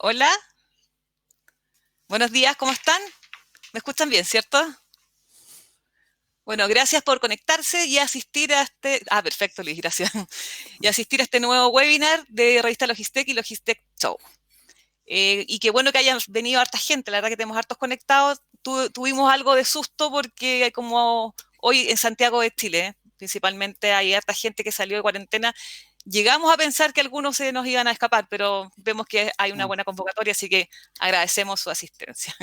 Hola, buenos días, ¿cómo están? ¿Me escuchan bien, cierto? Bueno, gracias por conectarse y asistir a este... perfecto, Luis, gracias. Y asistir a este nuevo webinar de Revista Logistec y Logistec Show. Y qué bueno que hayan venido harta gente, la verdad que tenemos hartos conectados. Tuvimos algo de susto porque como hoy en Santiago de Chile, principalmente hay harta gente que salió de cuarentena. Llegamos a pensar que algunos se nos iban a escapar, pero vemos que hay una Mm. buena convocatoria, así que agradecemos su asistencia.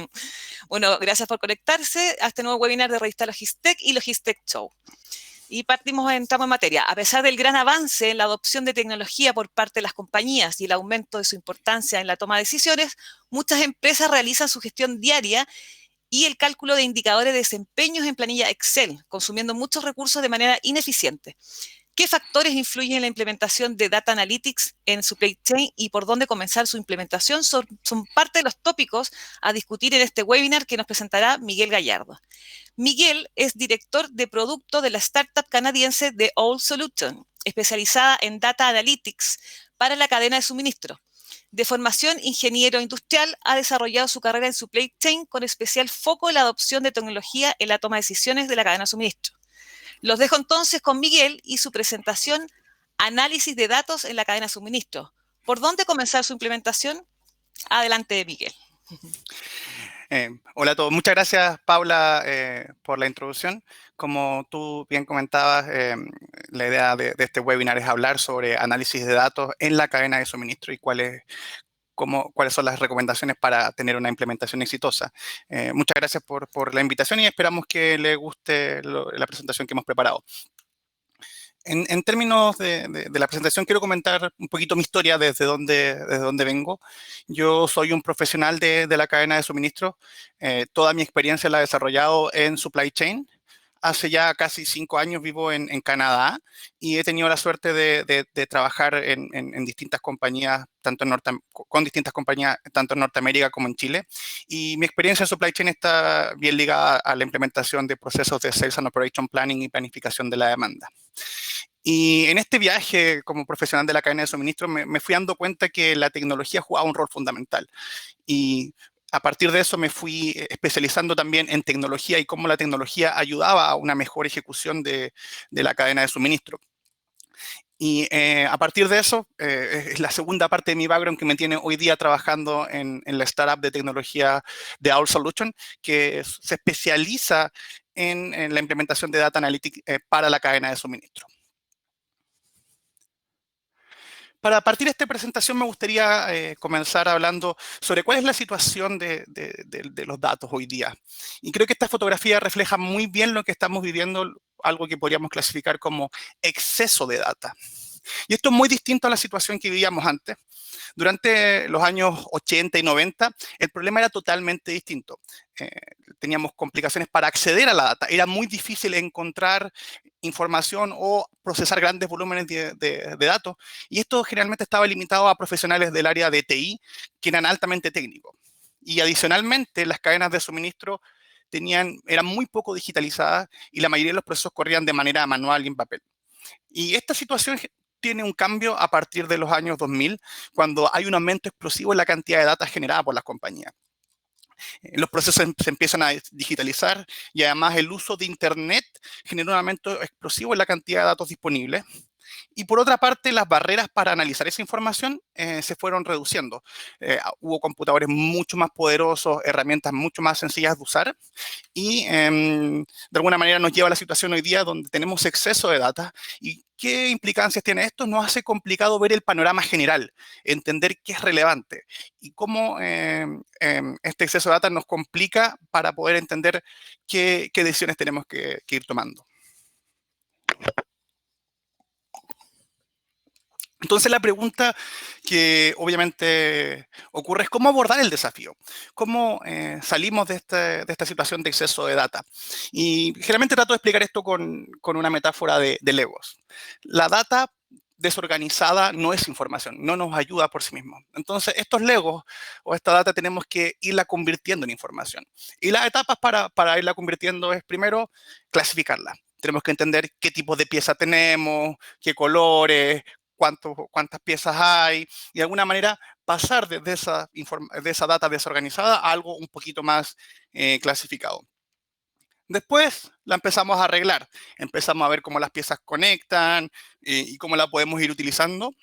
Bueno, gracias por conectarse a este nuevo webinar de Revista Logistec y Logistec Show. Y entramos en materia. A pesar del gran avance en la adopción de tecnología por parte de las compañías y el aumento de su importancia en la toma de decisiones, muchas empresas realizan su gestión diaria y el cálculo de indicadores de desempeños en planilla Excel, consumiendo muchos recursos de manera ineficiente. ¿Qué factores influyen en la implementación de Data Analytics en Supply Chain y por dónde comenzar su implementación? Son parte de los tópicos a discutir en este webinar que nos presentará Miguel Gallardo. Miguel es director de producto de la startup canadiense The Old Solution, especializada en Data Analytics para la cadena de suministro. De formación ingeniero industrial, ha desarrollado su carrera en Supply Chain con especial foco en la adopción de tecnología en la toma de decisiones de la cadena de suministro. Los dejo entonces con Miguel y su presentación, análisis de datos en la cadena de suministro. ¿Por dónde comenzar su implementación? Adelante, Miguel. Hola a todos. Muchas gracias, Paula, por la introducción. Como tú bien comentabas, la idea de este webinar es hablar sobre análisis de datos en la cadena de suministro y cuáles son las recomendaciones para tener una implementación exitosa. Muchas gracias por la invitación y esperamos que les guste la presentación que hemos preparado. En términos de la presentación, quiero comentar un poquito mi historia desde dónde vengo. Yo soy un profesional de la cadena de suministro. Toda mi experiencia la he desarrollado en supply chain. Hace ya casi 5 años vivo en Canadá y he tenido la suerte de trabajar en distintas compañías, con distintas compañías, tanto en Norteamérica como en Chile. Y mi experiencia en supply chain está bien ligada a la implementación de procesos de Sales and Operation Planning y planificación de la demanda. Y en este viaje como profesional de la cadena de suministro me fui dando cuenta que la tecnología jugaba un rol fundamental. Y a partir de eso me fui especializando también en tecnología y cómo la tecnología ayudaba a una mejor ejecución de la cadena de suministro. Y a partir de eso, es la segunda parte de mi background que me tiene hoy día trabajando en la startup de tecnología de Our Solution, que se especializa en la implementación de Data Analytics para la cadena de suministro. Para partir esta presentación me gustaría comenzar hablando sobre cuál es la situación de los datos hoy día. Y creo que esta fotografía refleja muy bien lo que estamos viviendo, algo que podríamos clasificar como exceso de data. Y esto es muy distinto a la situación que vivíamos antes. Durante los años 80 y 90, el problema era totalmente distinto. Eh, Teníamos complicaciones para acceder a la data. Era muy difícil encontrar información o procesar grandes volúmenes de datos. Y esto generalmente estaba limitado a profesionales del área de TI, que eran altamente técnicos. Y adicionalmente, las cadenas de suministro eran muy poco digitalizadas y la mayoría de los procesos corrían de manera manual y en papel. Y esta situación tiene un cambio a partir de los años 2000, cuando hay un aumento explosivo en la cantidad de datos generada por las compañías. Los procesos se empiezan a digitalizar y además el uso de Internet genera un aumento explosivo en la cantidad de datos disponibles. Y por otra parte, las barreras para analizar esa información se fueron reduciendo. Hubo computadores mucho más poderosos, herramientas mucho más sencillas de usar y de alguna manera nos lleva a la situación hoy día donde tenemos exceso de data. ¿Y qué implicancias tiene esto? Nos hace complicado ver el panorama general, entender qué es relevante y cómo este exceso de data nos complica para poder entender qué decisiones tenemos que ir tomando. Entonces la pregunta que obviamente ocurre es cómo abordar el desafío, cómo salimos de esta situación de exceso de data. Y generalmente trato de explicar esto con una metáfora de Legos. La data desorganizada no es información, no nos ayuda por sí mismo. Entonces estos Legos o esta data tenemos que irla convirtiendo en información. Y las etapas para irla convirtiendo es primero clasificarla. Tenemos que entender qué tipo de pieza tenemos, qué colores, cuántas piezas hay, y de alguna manera pasar de esa data desorganizada a algo un poquito más clasificado. Después la empezamos a arreglar, empezamos a ver cómo las piezas conectan y cómo la podemos ir utilizando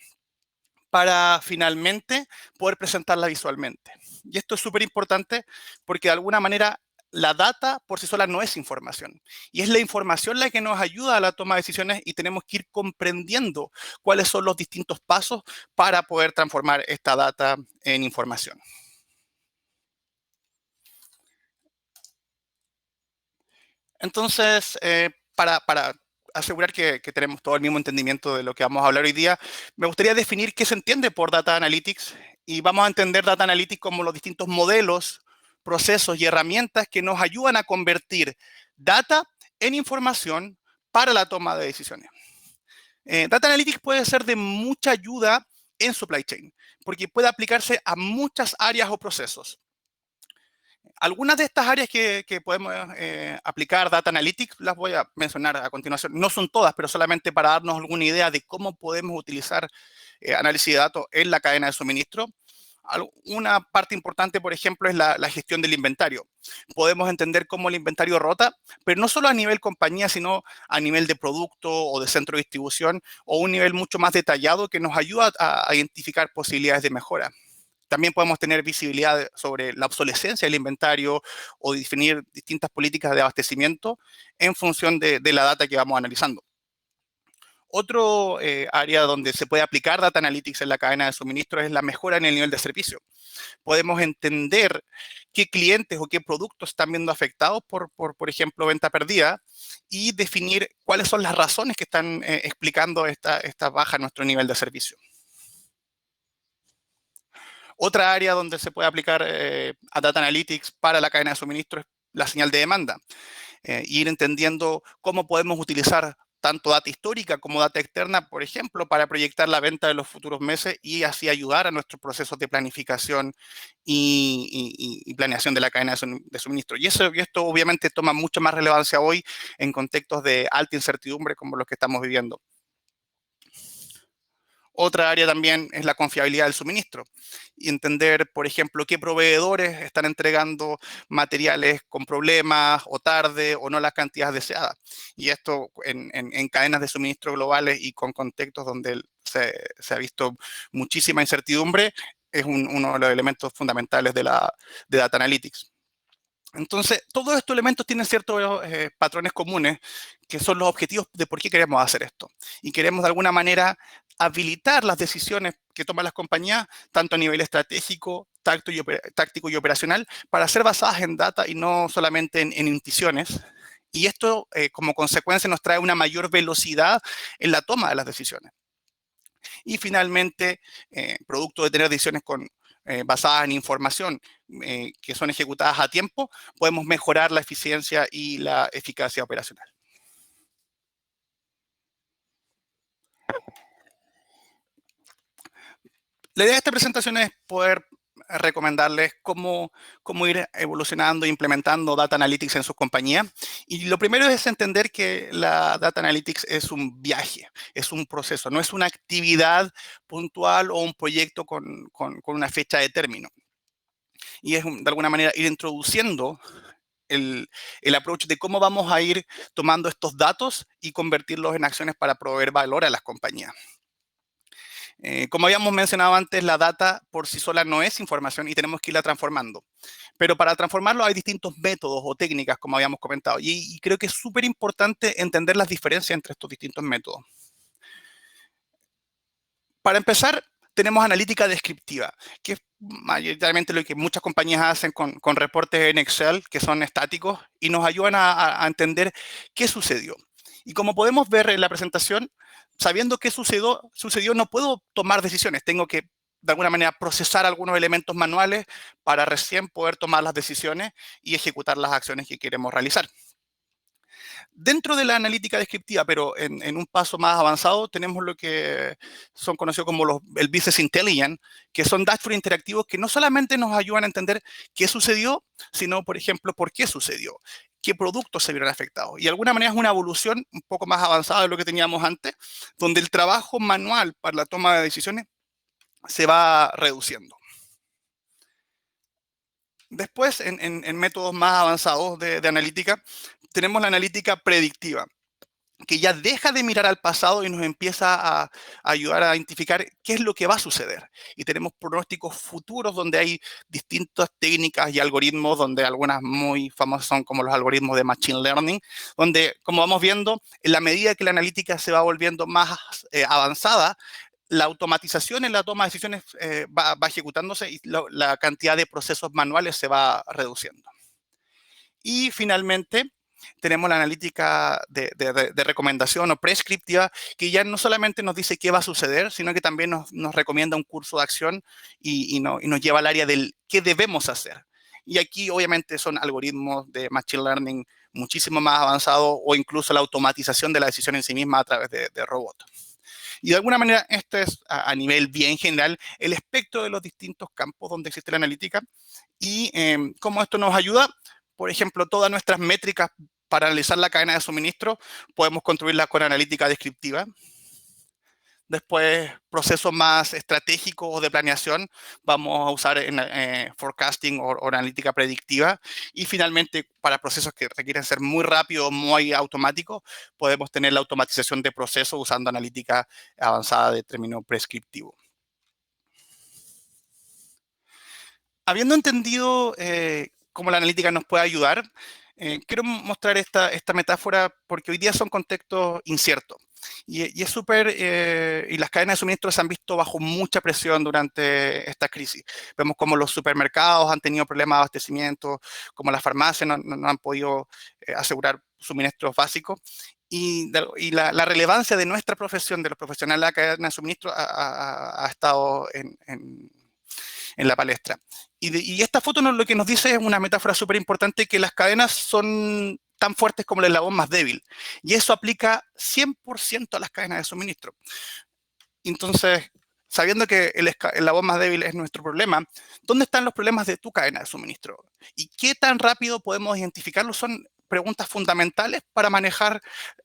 para finalmente poder presentarla visualmente. Y esto es súper importante porque de alguna manera la data por sí sola no es información. Y es la información la que nos ayuda a la toma de decisiones y tenemos que ir comprendiendo cuáles son los distintos pasos para poder transformar esta data en información. Entonces, para asegurar que tenemos todo el mismo entendimiento de lo que vamos a hablar hoy día, me gustaría definir qué se entiende por Data Analytics y vamos a entender Data Analytics como los distintos modelos, procesos y herramientas que nos ayudan a convertir data en información para la toma de decisiones. Data Analytics puede ser de mucha ayuda en supply chain porque puede aplicarse a muchas áreas o procesos. Algunas de estas áreas que podemos aplicar Data Analytics las voy a mencionar a continuación. No son todas, pero solamente para darnos alguna idea de cómo podemos utilizar análisis de datos en la cadena de suministro. Una parte importante, por ejemplo, es la gestión del inventario. Podemos entender cómo el inventario rota, pero no solo a nivel compañía, sino a nivel de producto o de centro de distribución, o un nivel mucho más detallado que nos ayuda a identificar posibilidades de mejora. También podemos tener visibilidad sobre la obsolescencia del inventario o definir distintas políticas de abastecimiento en función de la data que vamos analizando. Otro área donde se puede aplicar Data Analytics en la cadena de suministro es la mejora en el nivel de servicio. Podemos entender qué clientes o qué productos están viendo afectados por ejemplo, venta perdida y definir cuáles son las razones que están explicando esta baja en nuestro nivel de servicio. Otra área donde se puede aplicar a Data Analytics para la cadena de suministro es la señal de demanda. Ir entendiendo cómo podemos utilizar tanto data histórica como data externa, por ejemplo, para proyectar la venta de los futuros meses y así ayudar a nuestros procesos de planificación y planeación de la cadena de suministro. Y esto obviamente toma mucho más relevancia hoy en contextos de alta incertidumbre como los que estamos viviendo. Otra área también es la confiabilidad del suministro y entender, por ejemplo, qué proveedores están entregando materiales con problemas o tarde o no las cantidades deseadas. Y esto en cadenas de suministro globales y con contextos donde se ha visto muchísima incertidumbre, es uno de los elementos fundamentales de Data Analytics. Entonces, todos estos elementos tienen ciertos patrones comunes, que son los objetivos de por qué queremos hacer esto. Y queremos de alguna manera habilitar las decisiones que toman las compañías, tanto a nivel estratégico, táctico y operacional, para ser basadas en data y no solamente en intuiciones. Y esto, como consecuencia, nos trae una mayor velocidad en la toma de las decisiones. Y finalmente, producto de tener decisiones basadas en información que son ejecutadas a tiempo, podemos mejorar la eficiencia y la eficacia operacional. La idea de esta presentación es poder recomendarles cómo ir evolucionando e implementando Data Analytics en sus compañías. Y lo primero es entender que la Data Analytics es un viaje, es un proceso, no es una actividad puntual o un proyecto con una fecha de término. Y es, de alguna manera, ir introduciendo el approach de cómo vamos a ir tomando estos datos y convertirlos en acciones para proveer valor a las compañías. Como habíamos mencionado antes, la data por sí sola no es información y tenemos que irla transformando. Pero para transformarlo hay distintos métodos o técnicas, como habíamos comentado. Y creo que es súper importante entender las diferencias entre estos distintos métodos. Para empezar, tenemos analítica descriptiva, que es mayoritariamente lo que muchas compañías hacen con reportes en Excel, que son estáticos, y nos ayudan a entender qué sucedió. Y como podemos ver en la presentación, sabiendo qué sucedió, no puedo tomar decisiones. Tengo que, de alguna manera, procesar algunos elementos manuales para recién poder tomar las decisiones y ejecutar las acciones que queremos realizar. Dentro de la analítica descriptiva, pero en un paso más avanzado, tenemos lo que son conocidos como el Business Intelligence, que son dashboards interactivos que no solamente nos ayudan a entender qué sucedió, sino, por ejemplo, por qué sucedió, qué productos se vieron afectados. Y de alguna manera es una evolución un poco más avanzada de lo que teníamos antes, donde el trabajo manual para la toma de decisiones se va reduciendo. Después, en métodos más avanzados de analítica, tenemos la analítica predictiva, que ya deja de mirar al pasado y nos empieza a ayudar a identificar qué es lo que va a suceder. Y tenemos pronósticos futuros donde hay distintas técnicas y algoritmos, donde algunas muy famosas son como los algoritmos de Machine Learning, donde, como vamos viendo, en la medida que la analítica se va volviendo más avanzada, la automatización en la toma de decisiones va ejecutándose y la cantidad de procesos manuales se va reduciendo. Y finalmente, tenemos la analítica de recomendación o prescriptiva, que ya no solamente nos dice qué va a suceder, sino que también nos recomienda un curso de acción y nos lleva al área del qué debemos hacer. Y aquí obviamente son algoritmos de Machine Learning muchísimo más avanzados o incluso la automatización de la decisión en sí misma a través de robots. Y de alguna manera esto es a nivel bien general el espectro de los distintos campos donde existe la analítica y cómo esto nos ayuda. Por ejemplo, todas nuestras métricas para analizar la cadena de suministro podemos construirlas con analítica descriptiva. Después, procesos más estratégicos o de planeación, vamos a usar forecasting o analítica predictiva. Y finalmente, para procesos que requieren ser muy rápidos, muy automáticos, podemos tener la automatización de procesos usando analítica avanzada de término prescriptivo. Habiendo entendido cómo la analítica nos puede ayudar, quiero mostrar esta metáfora porque hoy día son contextos inciertos. Y es súper, y las cadenas de suministro se han visto bajo mucha presión durante esta crisis. Vemos como los supermercados han tenido problemas de abastecimiento, como las farmacias no han podido asegurar suministros básicos. Y la relevancia de nuestra profesión, de los profesionales de la cadena de suministro, ha estado en la palestra. Y esta foto lo que nos dice es una metáfora súper importante, que las cadenas son tan fuertes como el eslabón más débil. Y eso aplica 100% a las cadenas de suministro. Entonces, sabiendo que el eslabón más débil es nuestro problema, ¿dónde están los problemas de tu cadena de suministro? ¿Y qué tan rápido podemos identificarlos? Son preguntas fundamentales para manejar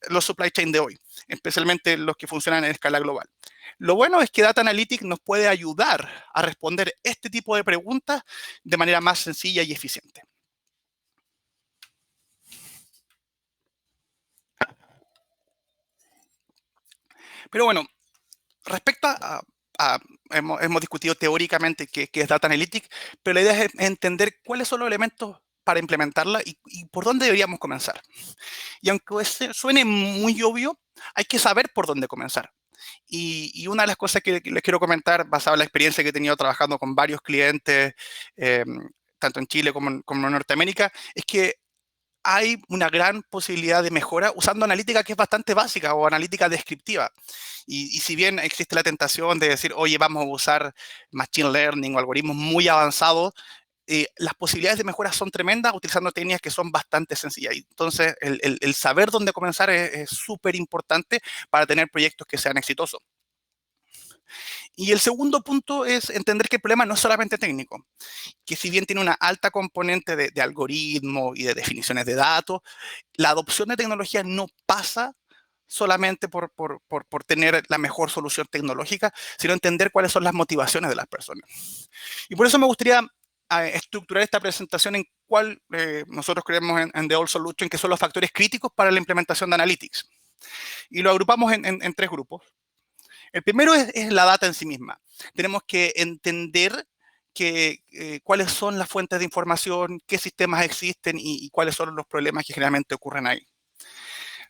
los supply chain de hoy, especialmente los que funcionan en escala global. Lo bueno es que Data Analytics nos puede ayudar a responder este tipo de preguntas de manera más sencilla y eficiente. Pero bueno, respecto hemos discutido teóricamente qué es Data Analytics, pero la idea es entender cuáles son los elementos para implementarla y por dónde deberíamos comenzar. Y aunque suene muy obvio, hay que saber por dónde comenzar. Y una de las cosas que les quiero comentar, basada en la experiencia que he tenido trabajando con varios clientes, tanto en Chile como en Norteamérica, es que hay una gran posibilidad de mejora usando analítica que es bastante básica o analítica descriptiva. Y si bien existe la tentación de decir, oye, vamos a usar machine learning o algoritmos muy avanzados, las posibilidades de mejora son tremendas utilizando técnicas que son bastante sencillas. Entonces, el saber dónde comenzar es súper importante para tener proyectos que sean exitosos. Y el segundo punto es entender que el problema no es solamente técnico, que si bien tiene una alta componente de algoritmo y de definiciones de datos, la adopción de tecnología no pasa solamente por tener la mejor solución tecnológica, sino entender cuáles son las motivaciones de las personas. Y por eso me gustaría estructurar esta presentación en cuál nosotros creemos en The All Solution, que son los factores críticos para la implementación de Analytics. Y lo agrupamos en tres grupos. El primero es la data en sí misma. Tenemos que entender cuáles son las fuentes de información, qué sistemas existen y cuáles son los problemas que generalmente ocurren ahí.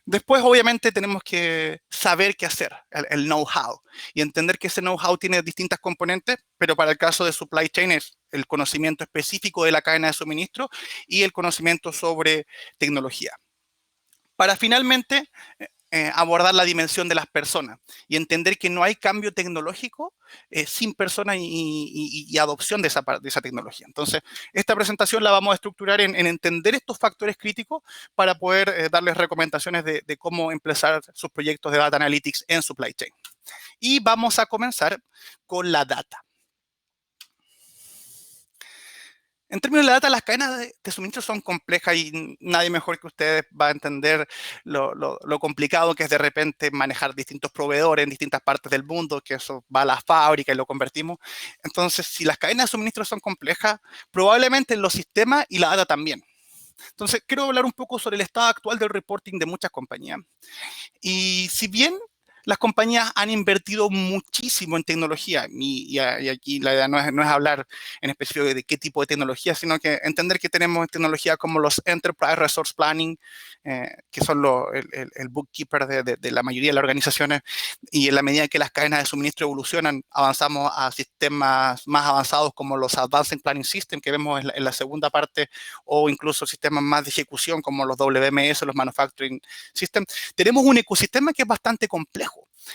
Después, obviamente, tenemos que saber qué hacer, el know-how, y entender que ese know-how tiene distintas componentes, pero para el caso de supply chain es el conocimiento específico de la cadena de suministro y el conocimiento sobre tecnología. Para finalmente abordar la dimensión de las personas y entender que no hay cambio tecnológico sin personas y adopción de esa tecnología. Entonces, esta presentación la vamos a estructurar en entender estos factores críticos para poder darles recomendaciones de cómo empezar sus proyectos de Data Analytics en Supply Chain. Y vamos a comenzar con la data. En términos de la data, las cadenas de suministro son complejas y nadie mejor que ustedes va a entender lo complicado que es de repente manejar distintos proveedores en distintas partes del mundo, que eso va a la fábrica y lo convertimos. Entonces, si las cadenas de suministro son complejas, probablemente los sistemas y la data también. Entonces, quiero hablar un poco sobre el estado actual del reporting de muchas compañías. Y si bien las compañías han invertido muchísimo en tecnología, y aquí la idea no es hablar en específico de qué tipo de tecnología, sino que entender que tenemos tecnología como los Enterprise Resource Planning, que son el bookkeeper de la mayoría de las organizaciones, y en la medida que las cadenas de suministro evolucionan, avanzamos a sistemas más avanzados como los Advanced Planning System, que vemos en la segunda parte, o incluso sistemas más de ejecución como los WMS, los Manufacturing System. Tenemos un ecosistema que es bastante complejo,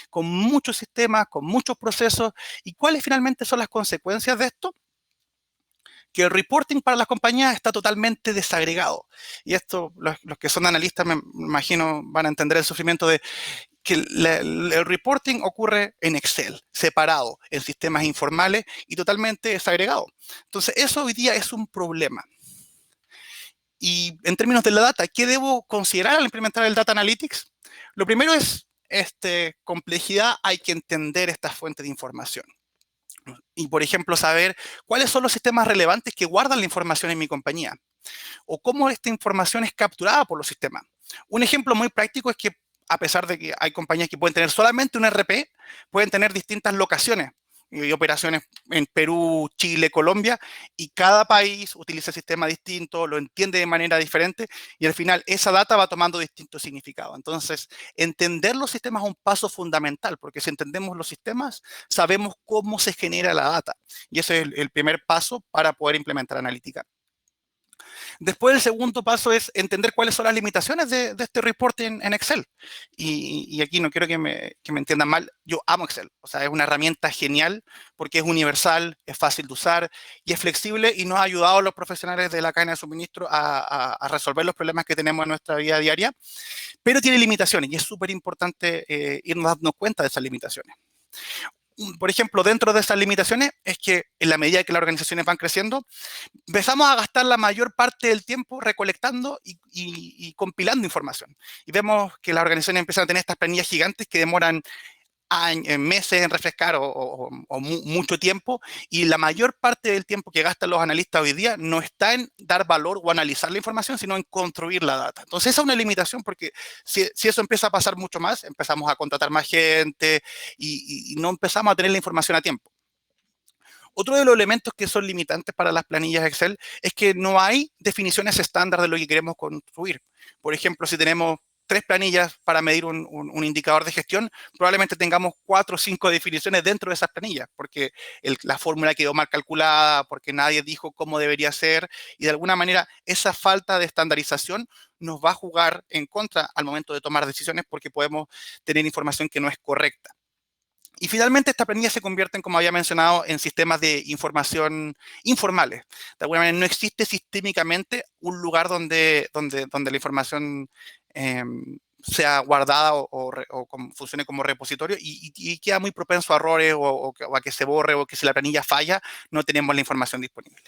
con muchos sistemas, con muchos procesos. ¿Y cuáles finalmente son las consecuencias de esto? Que el reporting para las compañías está totalmente desagregado. Y esto, los que son analistas, me imagino, van a entender el sufrimiento de que el reporting ocurre en Excel, separado, en sistemas informales y totalmente desagregado. Entonces, eso hoy día es un problema. Y en términos de la data, ¿qué debo considerar al implementar el Data Analytics? Lo primero es complejidad, hay que entender estas fuentes de información. Y, por ejemplo, saber cuáles son los sistemas relevantes que guardan la información en mi compañía o cómo esta información es capturada por los sistemas. Un ejemplo muy práctico es que, a pesar de que hay compañías que pueden tener solamente un ERP, pueden tener distintas locaciones y operaciones en Perú, Chile, Colombia, y cada país utiliza sistemas distintos, lo entiende de manera diferente, y al final esa data va tomando distintos significados. Entonces, entender los sistemas es un paso fundamental, porque si entendemos los sistemas, sabemos cómo se genera la data, y ese es el primer paso para poder implementar analítica. Después el segundo paso es entender cuáles son las limitaciones de este reporting en Excel. Y aquí no quiero que me entiendan mal, yo amo Excel. O sea, es una herramienta genial porque es universal, es fácil de usar y es flexible y nos ha ayudado a los profesionales de la cadena de suministro a resolver los problemas que tenemos en nuestra vida diaria, pero tiene limitaciones y es súper importante irnos dando cuenta de esas limitaciones. Por ejemplo, dentro de esas limitaciones es que en la medida que las organizaciones van creciendo, empezamos a gastar la mayor parte del tiempo recolectando y compilando información. Y vemos que las organizaciones empiezan a tener estas planillas gigantes que demoran meses en refrescar o mucho tiempo, y la mayor parte del tiempo que gastan los analistas hoy día no está en dar valor o analizar la información, sino en construir la data. Entonces esa es una limitación porque si eso empieza a pasar mucho más, empezamos a contratar más gente y no empezamos a tener la información a tiempo. Otro de los elementos que son limitantes para las planillas Excel es que no hay definiciones estándar de lo que queremos construir. Por ejemplo, si tenemos 3 planillas para medir un indicador de gestión, probablemente tengamos 4 o 5 definiciones dentro de esas planillas, porque la fórmula quedó mal calculada, porque nadie dijo cómo debería ser, y de alguna manera esa falta de estandarización nos va a jugar en contra al momento de tomar decisiones porque podemos tener información que no es correcta. Y finalmente estas planillas se convierten, como había mencionado, en sistemas de información informales. De alguna manera no existe sistémicamente un lugar donde la información sea guardada o funcione como repositorio y queda muy propenso a errores o a que se borre o que si la planilla falla no tenemos la información disponible.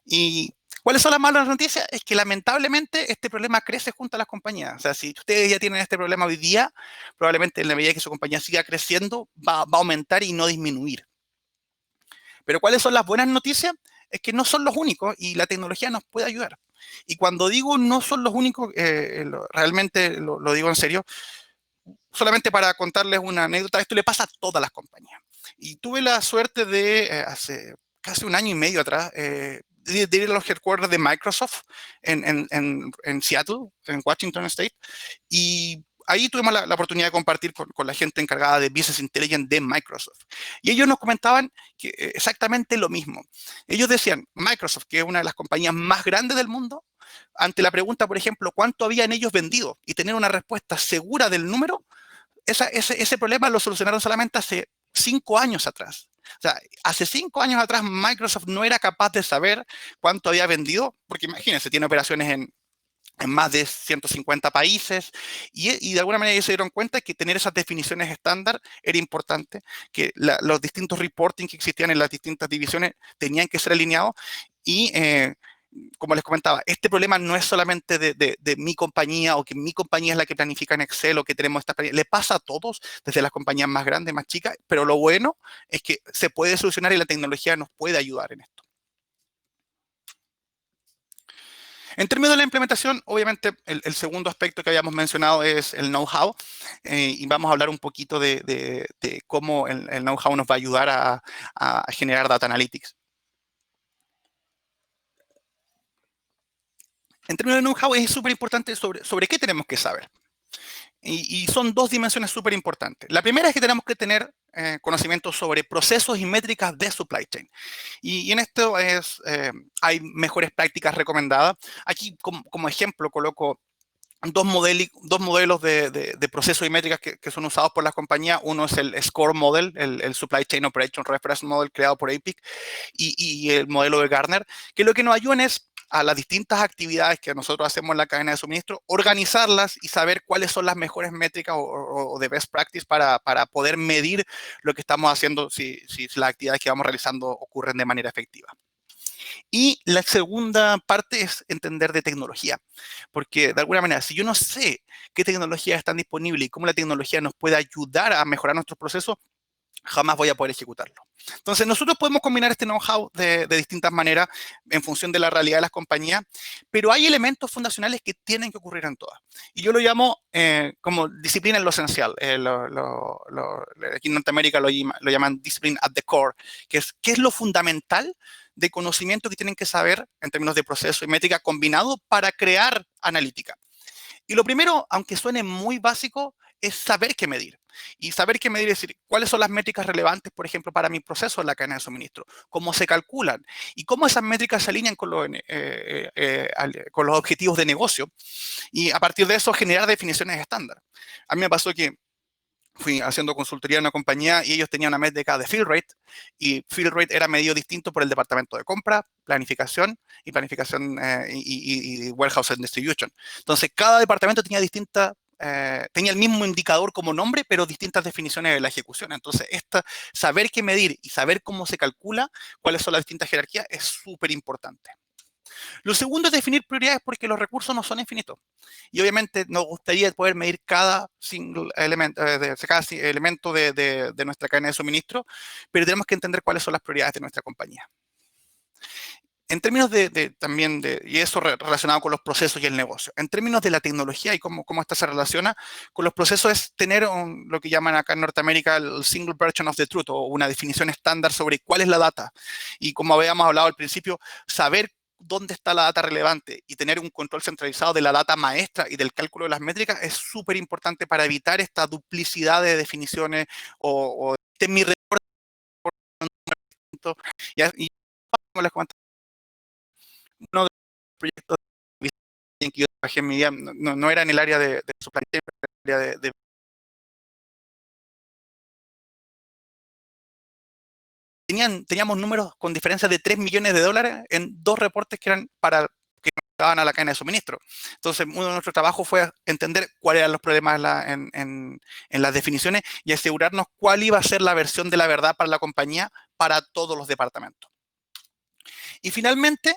Y ¿cuáles son las malas noticias? Es que lamentablemente este problema crece junto a las compañías. O sea, si ustedes ya tienen este problema hoy día, probablemente en la medida que su compañía siga creciendo, va a aumentar y no disminuir. Pero ¿cuáles son las buenas noticias? Es que no son los únicos y la tecnología nos puede ayudar. Y cuando digo no son los únicos, realmente lo digo en serio. Solamente para contarles una anécdota, esto le pasa a todas las compañías. Y tuve la suerte de, hace casi un año y medio atrás, de ir a los headquarters de Microsoft en Seattle, en Washington State, y ahí tuvimos la oportunidad de compartir con la gente encargada de Business Intelligence de Microsoft. Y ellos nos comentaban que, exactamente lo mismo. Ellos decían, Microsoft, que es una de las compañías más grandes del mundo, ante la pregunta, por ejemplo, ¿cuánto habían ellos vendido? Y tener una respuesta segura del número, ese problema lo solucionaron solamente hace 5 años atrás. O sea, hace 5 años atrás Microsoft no era capaz de saber cuánto había vendido, porque imagínense, tiene operaciones en en más de 150 países, y de alguna manera ellos se dieron cuenta que tener esas definiciones estándar era importante, que los distintos reporting que existían en las distintas divisiones tenían que ser alineados, y como les comentaba, este problema no es solamente de mi compañía, o que mi compañía es la que planifica en Excel, o que tenemos esta le pasa a todos, desde las compañías más grandes, más chicas, pero lo bueno es que se puede solucionar y la tecnología nos puede ayudar en esto. En términos de la implementación, obviamente el segundo aspecto que habíamos mencionado es el know-how, y vamos a hablar un poquito de cómo el know-how nos va a ayudar a generar data analytics. En términos de know-how es súper importante sobre qué tenemos que saber. Y son dos dimensiones súper importantes. La primera es que tenemos que tener conocimientos sobre procesos y métricas de supply chain. Y en esto hay mejores prácticas recomendadas. Aquí, como ejemplo, coloco dos modelos de procesos y métricas que son usados por las compañías. Uno es el SCORE Model, el Supply Chain Operation Reference Model creado por APIC, y el modelo de Gartner, que lo que nos ayudan es a las distintas actividades que nosotros hacemos en la cadena de suministro, organizarlas y saber cuáles son las mejores métricas o de best practice para poder medir lo que estamos haciendo, si las actividades que vamos realizando ocurren de manera efectiva. Y la segunda parte es entender de tecnología, porque de alguna manera, si yo no sé qué tecnologías están disponibles y cómo la tecnología nos puede ayudar a mejorar nuestros procesos, jamás voy a poder ejecutarlo. Entonces, nosotros podemos combinar este know-how de distintas maneras en función de la realidad de las compañías, pero hay elementos fundacionales que tienen que ocurrir en todas. Y yo lo llamo como disciplina en lo esencial. Aquí en Norteamérica lo llaman discipline at the core, que es qué es lo fundamental de conocimiento que tienen que saber en términos de proceso y métrica combinado para crear analítica. Y lo primero, aunque suene muy básico, es saber qué medir. Y saber qué medir es decir, cuáles son las métricas relevantes, por ejemplo, para mi proceso en la cadena de suministro, cómo se calculan y cómo esas métricas se alinean con los objetivos de negocio. Y a partir de eso, generar definiciones estándar. A mí me pasó que fui haciendo consultoría en una compañía y ellos tenían una métrica de fill rate, y fill rate era medido distinto por el departamento de compra, planificación y warehouse and distribution. Entonces, cada departamento tenía tenía el mismo indicador como nombre, pero distintas definiciones de la ejecución. Entonces, saber qué medir y saber cómo se calcula, cuáles son las distintas jerarquías, es súper importante. Lo segundo es definir prioridades, porque los recursos no son infinitos. Y obviamente nos gustaría poder medir cada elemento de nuestra cadena de suministro, pero tenemos que entender cuáles son las prioridades de nuestra compañía. En términos y eso relacionado con los procesos y el negocio. En términos de la tecnología y cómo esta se relaciona con los procesos, es tener lo que llaman acá en Norteamérica el single version of the truth, o una definición estándar sobre cuál es la data. Y como habíamos hablado al principio, saber dónde está la data relevante y tener un control centralizado de la data maestra y del cálculo de las métricas es súper importante para evitar esta duplicidad de definiciones o mi reporte. Y como les comenté, uno de los proyectos en que yo trabajé en mi vida no era en el área de supply chain, pero en el área teníamos números con diferencias de $3 millones en dos reportes que eran que estaban a la cadena de suministro. Entonces, uno de nuestros trabajos fue entender cuáles eran los problemas en las definiciones y asegurarnos cuál iba a ser la versión de la verdad para la compañía, para todos los departamentos. Y finalmente,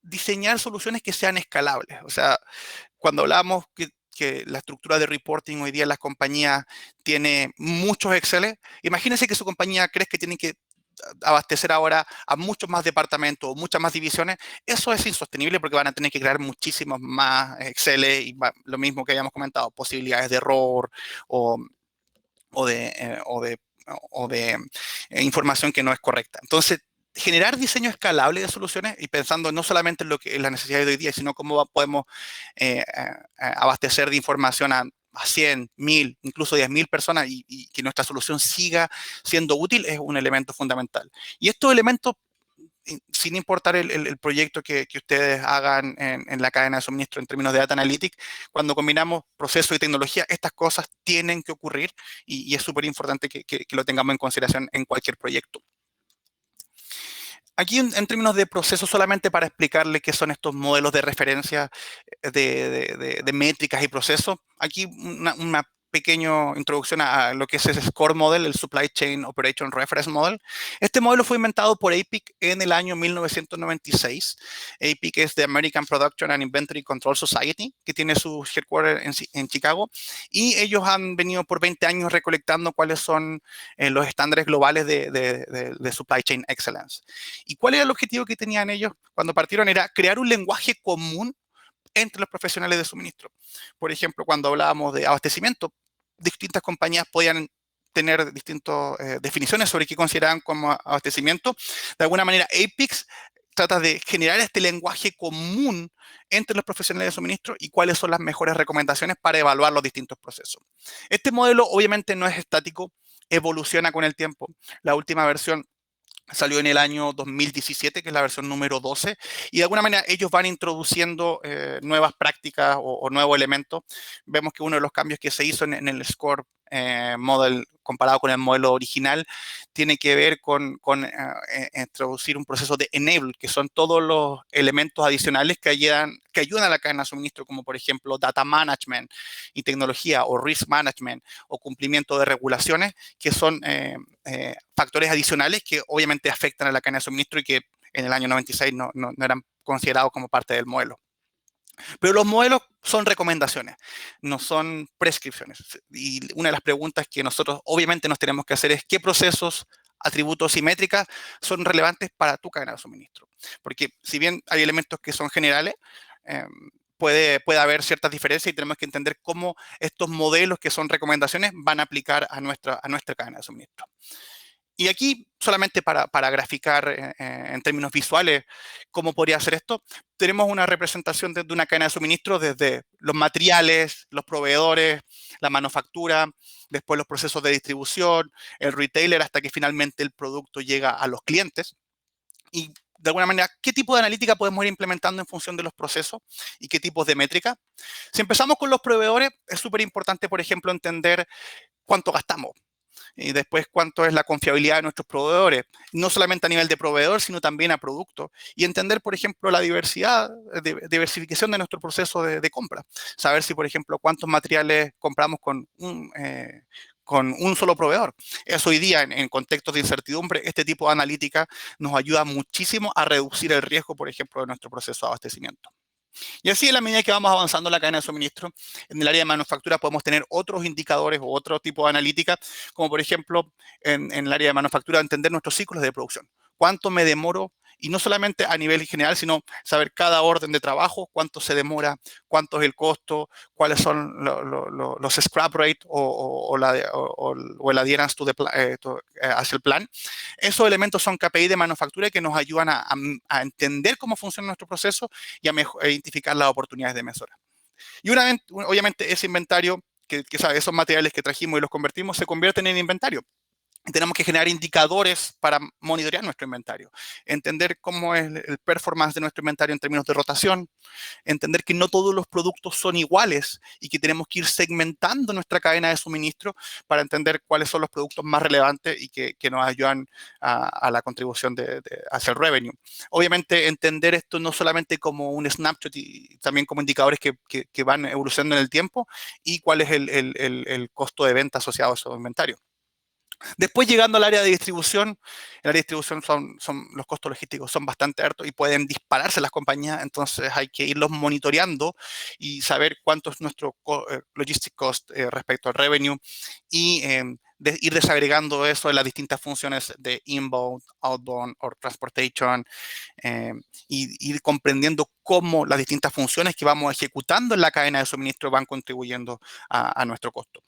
diseñar soluciones que sean escalables. O sea, cuando hablamos que la estructura de reporting hoy día en las compañías tiene muchos Excel, imagínense que su compañía cree que tiene que abastecer ahora a muchos más departamentos o muchas más divisiones. Eso es insostenible, porque van a tener que crear muchísimos más Excel, y lo mismo que habíamos comentado, posibilidades de error o de información que no es correcta. Entonces, generar diseño escalable de soluciones, y pensando no solamente en las necesidades de hoy día, sino cómo podemos abastecer de información a 100, 1000, incluso 10.000 personas, y que nuestra solución siga siendo útil, es un elemento fundamental. Y estos elementos, sin importar el proyecto que ustedes hagan en la cadena de suministro en términos de Data Analytics, cuando combinamos proceso y tecnología, estas cosas tienen que ocurrir, y es súper importante que lo tengamos en consideración en cualquier proyecto. Aquí en términos de proceso, solamente para explicarle qué son estos modelos de referencia de métricas y procesos, aquí una pequeña introducción a lo que es ese SCORE Model, el Supply Chain Operation Reference Model. Este modelo fue inventado por APIC en el año 1996. APIC es the American Production and Inventory Control Society, que tiene su headquarter en Chicago, y ellos han venido por 20 años recolectando cuáles son los estándares globales de Supply Chain Excellence. ¿Y cuál era el objetivo que tenían ellos cuando partieron? Era crear un lenguaje común entre los profesionales de suministro. Por ejemplo, cuando hablábamos de abastecimiento, distintas compañías podían tener distintas definiciones sobre qué consideraban como abastecimiento. De alguna manera, APIX trata de generar este lenguaje común entre los profesionales de suministro y cuáles son las mejores recomendaciones para evaluar los distintos procesos. Este modelo obviamente no es estático, evoluciona con el tiempo. La última versión salió en el año 2017, que es la versión número 12, y de alguna manera ellos van introduciendo nuevas prácticas o nuevos elementos. Vemos que uno de los cambios que se hizo en el SCORE model comparado con el modelo original tiene que ver con introducir un proceso de enable, que son todos los elementos adicionales que ayudan a la cadena de suministro, como por ejemplo data management y tecnología, o risk management, o cumplimiento de regulaciones, que son factores adicionales que obviamente afectan a la cadena de suministro y que en el año 96 no eran considerados como parte del modelo. Pero los modelos son recomendaciones, no son prescripciones. Y una de las preguntas que nosotros obviamente nos tenemos que hacer es qué procesos, atributos y métricas son relevantes para tu cadena de suministro. Porque si bien hay elementos que son generales, eh, puede haber ciertas diferencias y tenemos que entender cómo estos modelos que son recomendaciones van a aplicar a nuestra cadena de suministro. Y aquí, solamente para graficar en términos visuales cómo podría ser esto, tenemos una representación de una cadena de suministro desde los materiales, los proveedores, la manufactura, después los procesos de distribución, el retailer, hasta que finalmente el producto llega a los clientes. Y de alguna manera, ¿qué tipo de analítica podemos ir implementando en función de los procesos y qué tipos de métrica? Si empezamos con los proveedores, es súper importante, por ejemplo, entender cuánto gastamos y después cuánto es la confiabilidad de nuestros proveedores, no solamente a nivel de proveedor, sino también a producto, y entender, por ejemplo, la diversificación de nuestro proceso de compra, saber si, por ejemplo, cuántos materiales compramos con un solo proveedor. Eso hoy día, en contextos de incertidumbre, este tipo de analítica nos ayuda muchísimo a reducir el riesgo, por ejemplo, de nuestro proceso de abastecimiento. Y así, en la medida que vamos avanzando en la cadena de suministro, en el área de manufactura podemos tener otros indicadores o otro tipo de analítica, como por ejemplo, en el área de manufactura, entender nuestros ciclos de producción. ¿Cuánto me demoro? Y no solamente a nivel general, sino saber cada orden de trabajo, cuánto se demora, cuánto es el costo, cuáles son los scrap rate o el adherence hacia el plan. Esos elementos son KPI de manufactura que nos ayudan a entender cómo funciona nuestro proceso y a identificar las oportunidades de mejora. Y obviamente ese inventario, esos materiales que trajimos y los convertimos, se convierten en inventario. Tenemos que generar indicadores para monitorear nuestro inventario, entender cómo es el performance de nuestro inventario en términos de rotación, entender que no todos los productos son iguales y que tenemos que ir segmentando nuestra cadena de suministro para entender cuáles son los productos más relevantes y que nos ayudan a la contribución hacia el revenue. Obviamente, entender esto no solamente como un snapshot y también como indicadores que van evolucionando en el tiempo y cuál es el costo de venta asociado a esos inventarios. Después, llegando al área de distribución, el área de distribución los costos logísticos son bastante altos y pueden dispararse las compañías, entonces hay que irlos monitoreando y saber cuánto es nuestro logistic cost respecto al revenue y ir desagregando eso de las distintas funciones de inbound, outbound o transportation y ir comprendiendo cómo las distintas funciones que vamos ejecutando en la cadena de suministro van contribuyendo a nuestro costo.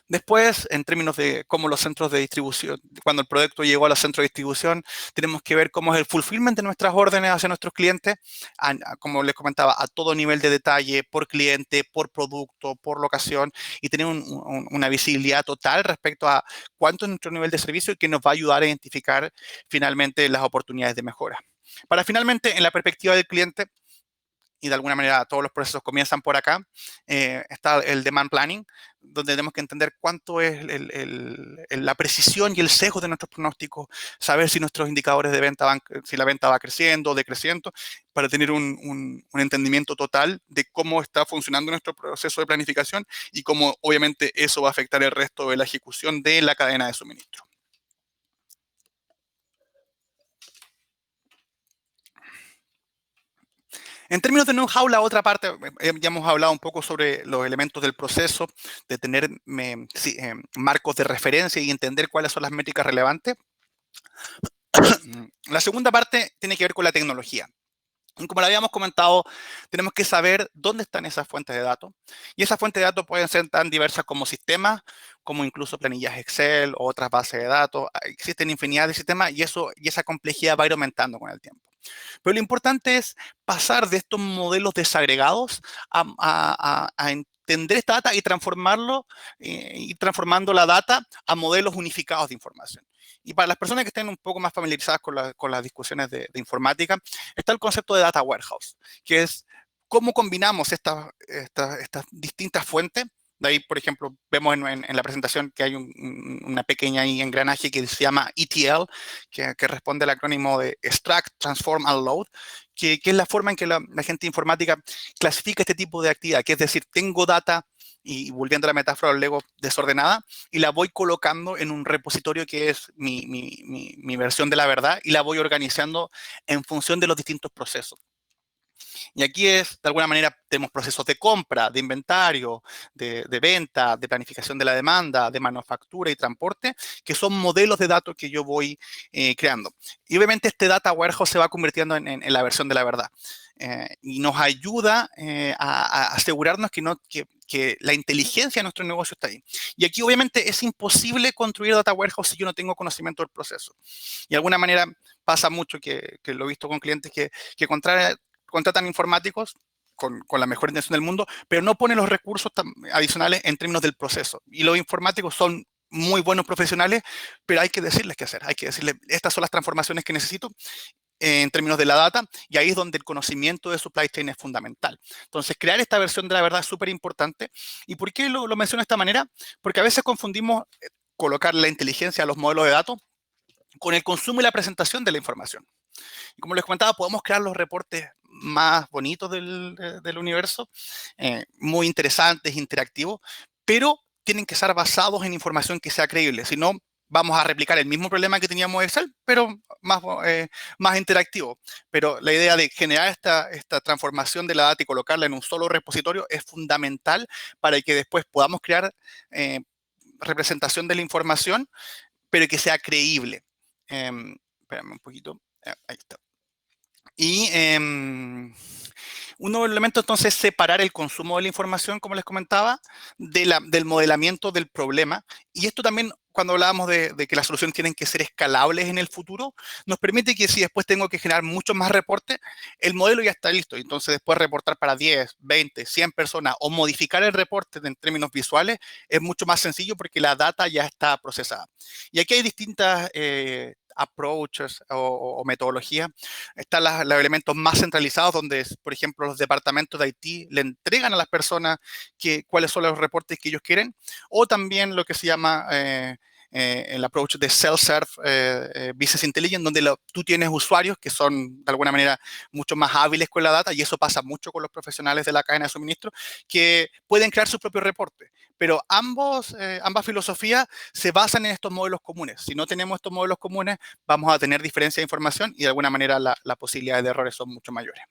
Después, en términos de cómo los centros de distribución, cuando el producto llegó a los centros de distribución, tenemos que ver cómo es el fulfillment de nuestras órdenes hacia nuestros clientes, como les comentaba, a todo nivel de detalle, por cliente, por producto, por locación, y tener una visibilidad total respecto a cuánto es nuestro nivel de servicio y que nos va a ayudar a identificar finalmente las oportunidades de mejora. Para finalmente, en la perspectiva del cliente, y de alguna manera todos los procesos comienzan por acá, está el demand planning, donde tenemos que entender cuánto es la precisión y el sesgo de nuestros pronósticos, saber si nuestros indicadores de venta si la venta va creciendo o decreciendo, para tener un entendimiento total de cómo está funcionando nuestro proceso de planificación y cómo obviamente eso va a afectar el resto de la ejecución de la cadena de suministro. En términos de know-how, la otra parte, ya hemos hablado un poco sobre los elementos del proceso, de tener marcos de referencia y entender cuáles son las métricas relevantes. La segunda parte tiene que ver con la tecnología. Como lo habíamos comentado, tenemos que saber dónde están esas fuentes de datos. Y esas fuentes de datos pueden ser tan diversas como sistemas, como incluso planillas Excel o otras bases de datos. Existen infinidad de sistemas y esa complejidad va a ir aumentando con el tiempo. Pero lo importante es pasar de estos modelos desagregados a entender esta data y transformando la data a modelos unificados de información. Y para las personas que estén un poco más familiarizadas con las discusiones de informática, está el concepto de data warehouse, que es cómo combinamos estas distintas fuentes. De ahí, por ejemplo, vemos en la presentación que hay una pequeña engranaje que se llama ETL, que responde al acrónimo de Extract, Transform and Load, que es la forma en que la gente informática clasifica este tipo de actividad, que es decir, tengo data, y volviendo a la metáfora del Lego, desordenada, y la voy colocando en un repositorio que es mi versión de la verdad, y la voy organizando en función de los distintos procesos. Y aquí de alguna manera, tenemos procesos de compra, de inventario, de venta, de planificación de la demanda, de manufactura y transporte, que son modelos de datos que yo voy creando. Y obviamente este data warehouse se va convirtiendo en la versión de la verdad. Y nos ayuda a asegurarnos que la inteligencia de nuestro negocio está ahí. Y aquí obviamente es imposible construir data warehouse si yo no tengo conocimiento del proceso. Y de alguna manera pasa mucho que lo he visto con clientes que contratan informáticos con la mejor intención del mundo, pero no ponen los recursos adicionales en términos del proceso. Y los informáticos son muy buenos profesionales, pero hay que decirles qué hacer. Hay que decirles, estas son las transformaciones que necesito en términos de la data, y ahí es donde el conocimiento de supply chain es fundamental. Entonces, crear esta versión de la verdad es súper importante. ¿Y por qué lo menciono de esta manera? Porque a veces confundimos colocar la inteligencia a los modelos de datos con el consumo y la presentación de la información. Y como les comentaba, podemos crear los reportes más bonitos del universo, muy interesantes, interactivos, pero tienen que estar basados en información que sea creíble. Si no, vamos a replicar el mismo problema que teníamos en Excel, pero más interactivo. Pero la idea de generar esta transformación de la data y colocarla en un solo repositorio es fundamental para que después podamos crear representación de la información, pero que sea creíble. Espérame un poquito. Ahí está. Y uno de los elementos entonces es separar el consumo de la información, como les comentaba, del modelamiento del problema. Y esto también, cuando hablábamos de que las soluciones tienen que ser escalables en el futuro, nos permite que si después tengo que generar muchos más reportes, el modelo ya está listo. Entonces después reportar para 10, 20, 100 personas o modificar el reporte en términos visuales es mucho más sencillo porque la data ya está procesada. Y aquí hay distintas approaches o metodologías. Están los elementos más centralizados donde, por ejemplo, los departamentos de IT le entregan a las personas cuáles son los reportes que ellos quieren, o también lo que se llama el approach de self-serve business intelligence, donde tú tienes usuarios que son de alguna manera mucho más hábiles con la data, y eso pasa mucho con los profesionales de la cadena de suministro, que pueden crear sus propios reportes. Pero ambas filosofías se basan en estos modelos comunes. Si no tenemos estos modelos comunes, vamos a tener diferencia de información y de alguna manera la posibilidad de errores son mucho mayores.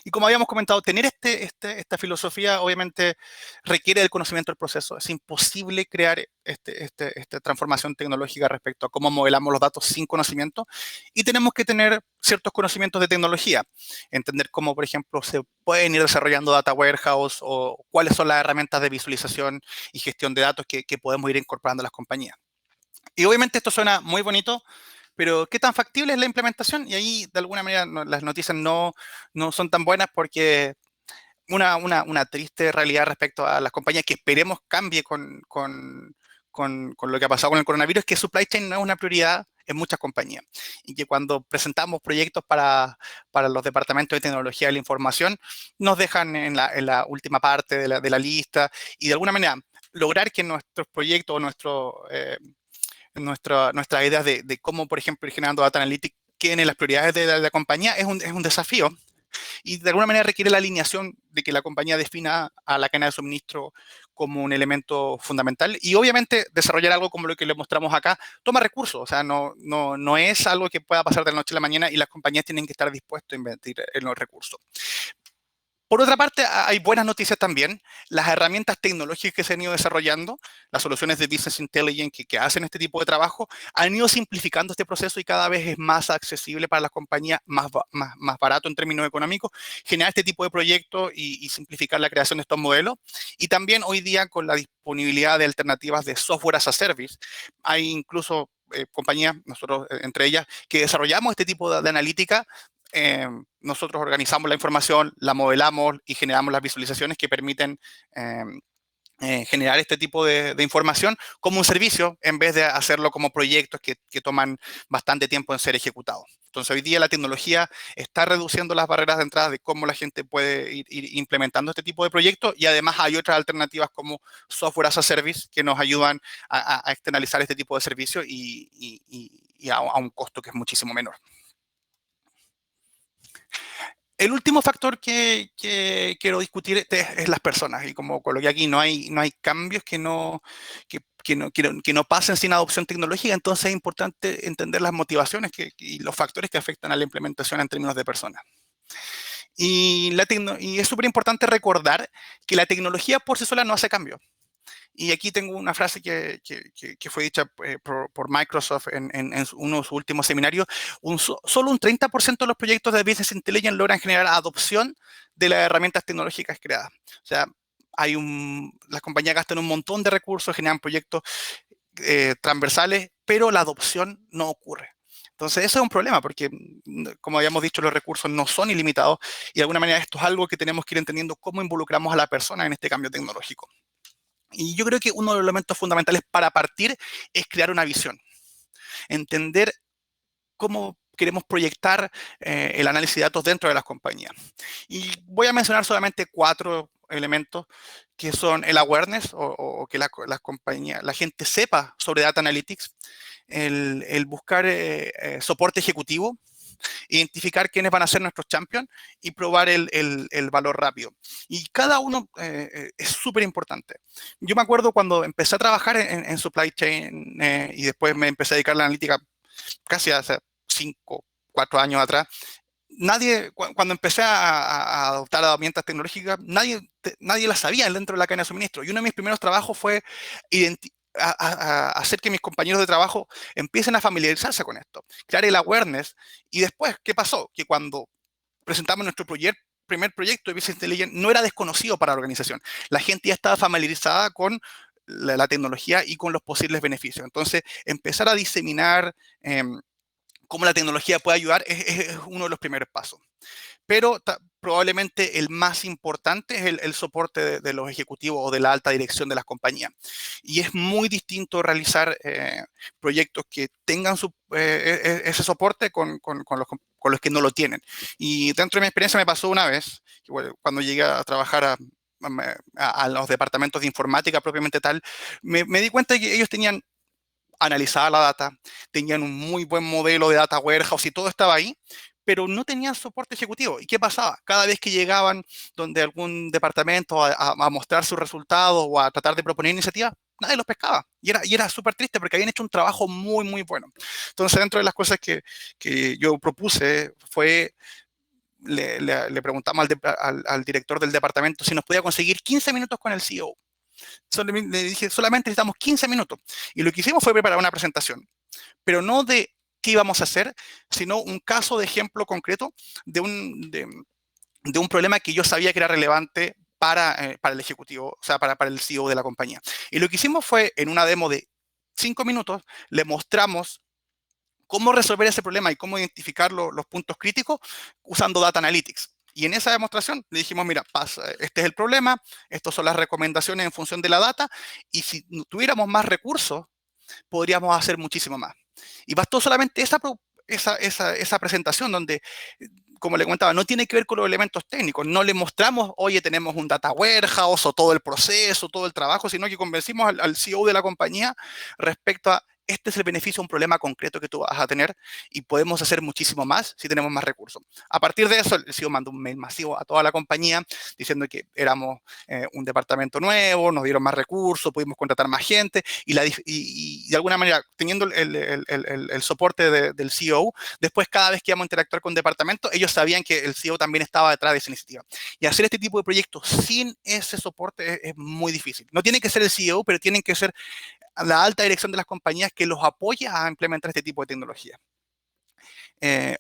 Y como habíamos comentado, tener esta filosofía obviamente requiere del conocimiento del proceso. Es imposible crear esta transformación tecnológica respecto a cómo modelamos los datos sin conocimiento, y tenemos que tener ciertos conocimientos de tecnología. Entender cómo, por ejemplo, se pueden ir desarrollando data warehouse o cuáles son las herramientas de visualización y gestión de datos que podemos ir incorporando a las compañías. Y obviamente esto suena muy bonito, pero ¿qué tan factible es la implementación? Y ahí, de alguna manera, las noticias no son tan buenas, porque una triste realidad respecto a las compañías que esperemos cambie con lo que ha pasado con el coronavirus, es que supply chain no es una prioridad en muchas compañías. Y que cuando presentamos proyectos para los departamentos de tecnología de la información, nos dejan en la última parte de la lista y de alguna manera lograr que nuestros proyectos o nuestras ideas de cómo, por ejemplo, ir generando data analytics queden en las prioridades de la compañía es un desafío y de alguna manera requiere la alineación de que la compañía defina a la cadena de suministro como un elemento fundamental y obviamente desarrollar algo como lo que le mostramos acá toma recursos, o sea, no es algo que pueda pasar de la noche a la mañana y las compañías tienen que estar dispuestas a invertir en los recursos. Por otra parte, hay buenas noticias también. Las herramientas tecnológicas que se han ido desarrollando, las soluciones de Business Intelligence que hacen este tipo de trabajo, han ido simplificando este proceso y cada vez es más accesible para las compañías, más barato en términos económicos, generar este tipo de proyectos y simplificar la creación de estos modelos. Y también hoy día con la disponibilidad de alternativas de software as a service, hay incluso compañías, nosotros entre ellas, que desarrollamos este tipo de analítica. Nosotros organizamos la información, la modelamos y generamos las visualizaciones que permiten eh, generar este tipo de información como un servicio en vez de hacerlo como proyectos que toman bastante tiempo en ser ejecutados. Entonces hoy día la tecnología está reduciendo las barreras de entrada de cómo la gente puede ir implementando este tipo de proyectos y además hay otras alternativas como software as a service que nos ayudan a externalizar este tipo de servicios y a un costo que es muchísimo menor. El último factor que quiero discutir es las personas, y como coloqué aquí, no hay cambios que no pasen sin adopción tecnológica, entonces es importante entender las motivaciones y los factores que afectan a la implementación en términos de personas. Y es súper importante recordar que la tecnología por sí sola no hace cambios. Y aquí tengo una frase que fue dicha por Microsoft en uno de sus últimos seminarios. Solo un 30% de los proyectos de Business Intelligence logran generar adopción de las herramientas tecnológicas creadas. O sea, las compañías gastan un montón de recursos, generan proyectos transversales, pero la adopción no ocurre. Entonces, eso es un problema porque, como habíamos dicho, los recursos no son ilimitados y de alguna manera esto es algo que tenemos que ir entendiendo cómo involucramos a la persona en este cambio tecnológico. Y yo creo que uno de los elementos fundamentales para partir es crear una visión, entender cómo queremos proyectar el análisis de datos dentro de las compañías. Y voy a mencionar solamente 4 elementos que son el awareness o que la gente sepa sobre data analytics, el buscar soporte ejecutivo, identificar quiénes van a ser nuestros champions y probar el valor rápido. Y cada uno es súper importante. Yo me acuerdo cuando empecé a trabajar en supply chain y después me empecé a dedicar a la analítica casi hace 5, 4 años atrás. Cuando empecé a adoptar herramientas tecnológicas, nadie las sabía dentro de la cadena de suministro. Y uno de mis primeros trabajos fue hacer que mis compañeros de trabajo empiecen a familiarizarse con esto, crear el awareness. Y después, ¿qué pasó? Que cuando presentamos nuestro primer proyecto de Business Intelligence no era desconocido para la organización. La gente ya estaba familiarizada con la tecnología y con los posibles beneficios. Entonces, empezar a diseminar cómo la tecnología puede ayudar es uno de los primeros pasos. Pero probablemente el más importante es el soporte de los ejecutivos o de la alta dirección de las compañías. Y es muy distinto realizar proyectos que tengan ese soporte con los que no lo tienen. Y dentro de mi experiencia me pasó una vez, cuando llegué a trabajar a los departamentos de informática propiamente tal, me di cuenta de que ellos tenían analizada la data, tenían un muy buen modelo de data warehouse y todo estaba ahí, pero no tenían soporte ejecutivo. ¿Y qué pasaba? Cada vez que llegaban donde algún departamento a mostrar sus resultados o a tratar de proponer iniciativas, nadie los pescaba. Y era súper triste porque habían hecho un trabajo muy, muy bueno. Entonces, dentro de las cosas que yo propuse fue, le preguntamos al director del departamento si nos podía conseguir 15 minutos con el CEO. Le dije, solamente necesitamos 15 minutos. Y lo que hicimos fue preparar una presentación, pero no de qué íbamos a hacer, sino un caso de ejemplo concreto de un problema que yo sabía que era relevante para el ejecutivo, o sea, para el CEO de la compañía. Y lo que hicimos fue, en una demo de 5 minutos, le mostramos cómo resolver ese problema y cómo identificar los puntos críticos usando Data Analytics. Y en esa demostración le dijimos, mira, este es el problema, estas son las recomendaciones en función de la data, y si tuviéramos más recursos, podríamos hacer muchísimo más. Y bastó solamente esa presentación donde, como le comentaba, no tiene que ver con los elementos técnicos. No le mostramos, oye, tenemos un data warehouse o todo el proceso, todo el trabajo, sino que convencimos al CEO de la compañía respecto a este es el beneficio, un problema concreto que tú vas a tener y podemos hacer muchísimo más si tenemos más recursos. A partir de eso, el CEO mandó un mail masivo a toda la compañía diciendo que éramos un departamento nuevo, nos dieron más recursos, pudimos contratar más gente y de alguna manera, teniendo el soporte del CEO, después cada vez que íbamos a interactuar con departamentos, ellos sabían que el CEO también estaba detrás de esa iniciativa. Y hacer este tipo de proyectos sin ese soporte es muy difícil. No tiene que ser el CEO, pero tienen que ser la alta dirección de las compañías que los apoya a implementar este tipo de tecnología.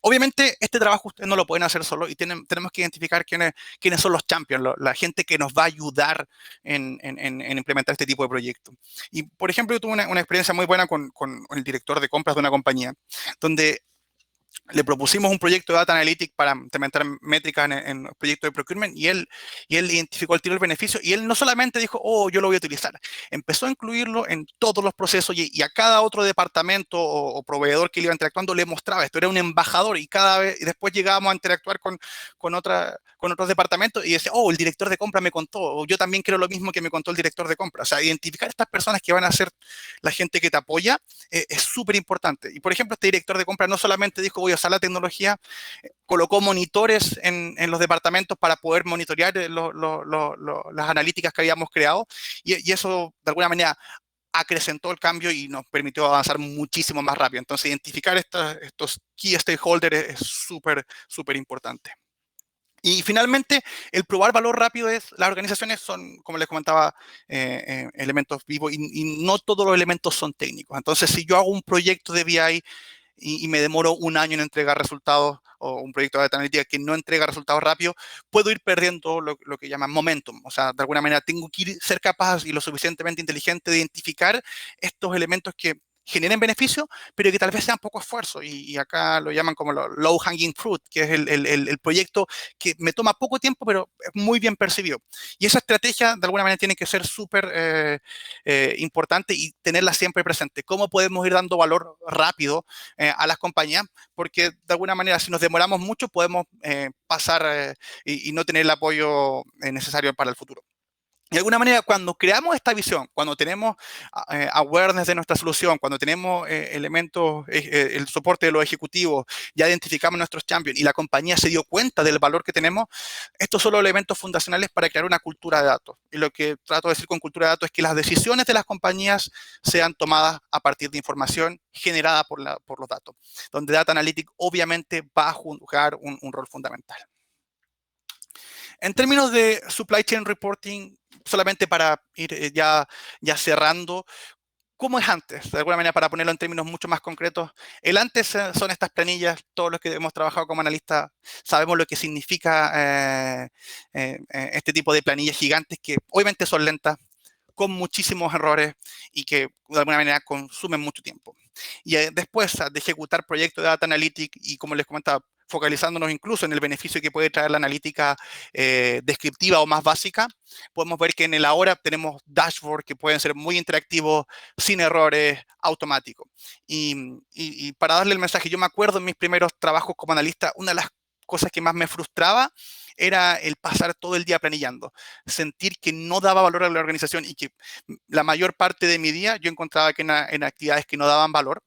Obviamente, este trabajo ustedes no lo pueden hacer solo y tenemos que identificar quiénes son los champions, la gente que nos va a ayudar en implementar este tipo de proyectos. Y, por ejemplo, yo tuve una experiencia muy buena con el director de compras de una compañía, donde le propusimos un proyecto de Data Analytics para implementar métricas en el proyecto de procurement y él identificó el tiro del beneficio y él no solamente dijo, oh, yo lo voy a utilizar, empezó a incluirlo en todos los procesos y a cada otro departamento o proveedor que le iba interactuando le mostraba esto, era un embajador y cada vez, y después llegábamos a interactuar con otros departamentos y decía, oh, el director de compra me contó, o yo también creo lo mismo que me contó el director de compra. O sea, identificar estas personas que van a ser la gente que te apoya es súper importante. Y por ejemplo, este director de compra no solamente dijo voy a usar la tecnología, colocó monitores en los departamentos para poder monitorear las analíticas que habíamos creado y eso de alguna manera acrecentó el cambio y nos permitió avanzar muchísimo más rápido. Entonces, identificar estos key stakeholders es súper, súper importante. Y finalmente, el probar valor rápido las organizaciones son, como les comentaba, elementos vivos y no todos los elementos son técnicos. Entonces, si yo hago un proyecto de BI y me demoro un año en entregar resultados o un proyecto de data analítica que no entrega resultados rápido, puedo ir perdiendo lo que llaman momentum. O sea, de alguna manera tengo que ser capaz y lo suficientemente inteligente de identificar estos elementos que generen beneficio, pero que tal vez sean poco esfuerzo. Y acá lo llaman como low hanging fruit, que es el proyecto que me toma poco tiempo, pero es muy bien percibido. Y esa estrategia, de alguna manera, tiene que ser súper importante y tenerla siempre presente. ¿Cómo podemos ir dando valor rápido a las compañías? Porque, de alguna manera, si nos demoramos mucho, podemos pasar y no tener el apoyo necesario para el futuro. De alguna manera, cuando creamos esta visión, cuando tenemos awareness de nuestra solución, cuando tenemos elementos, el soporte de los ejecutivos, ya identificamos nuestros champions y la compañía se dio cuenta del valor que tenemos, estos son los elementos fundacionales para crear una cultura de datos. Y lo que trato de decir con cultura de datos es que las decisiones de las compañías sean tomadas a partir de información generada por los datos, donde Data Analytics obviamente va a jugar un rol fundamental. En términos de supply chain reporting, solamente para ir ya cerrando, ¿cómo es antes? De alguna manera, para ponerlo en términos mucho más concretos, el antes son estas planillas, todos los que hemos trabajado como analistas sabemos lo que significa este tipo de planillas gigantes que obviamente son lentas, con muchísimos errores y que de alguna manera consumen mucho tiempo. Y después de ejecutar proyectos de Data Analytics y como les comentaba, focalizándonos incluso en el beneficio que puede traer la analítica descriptiva o más básica, podemos ver que en el ahora tenemos dashboards que pueden ser muy interactivos, sin errores, automáticos. Y para darle el mensaje, yo me acuerdo en mis primeros trabajos como analista, una de las cosas que más me frustraba era el pasar todo el día planillando, sentir que no daba valor a la organización y que la mayor parte de mi día yo encontraba que en actividades que no daban valor.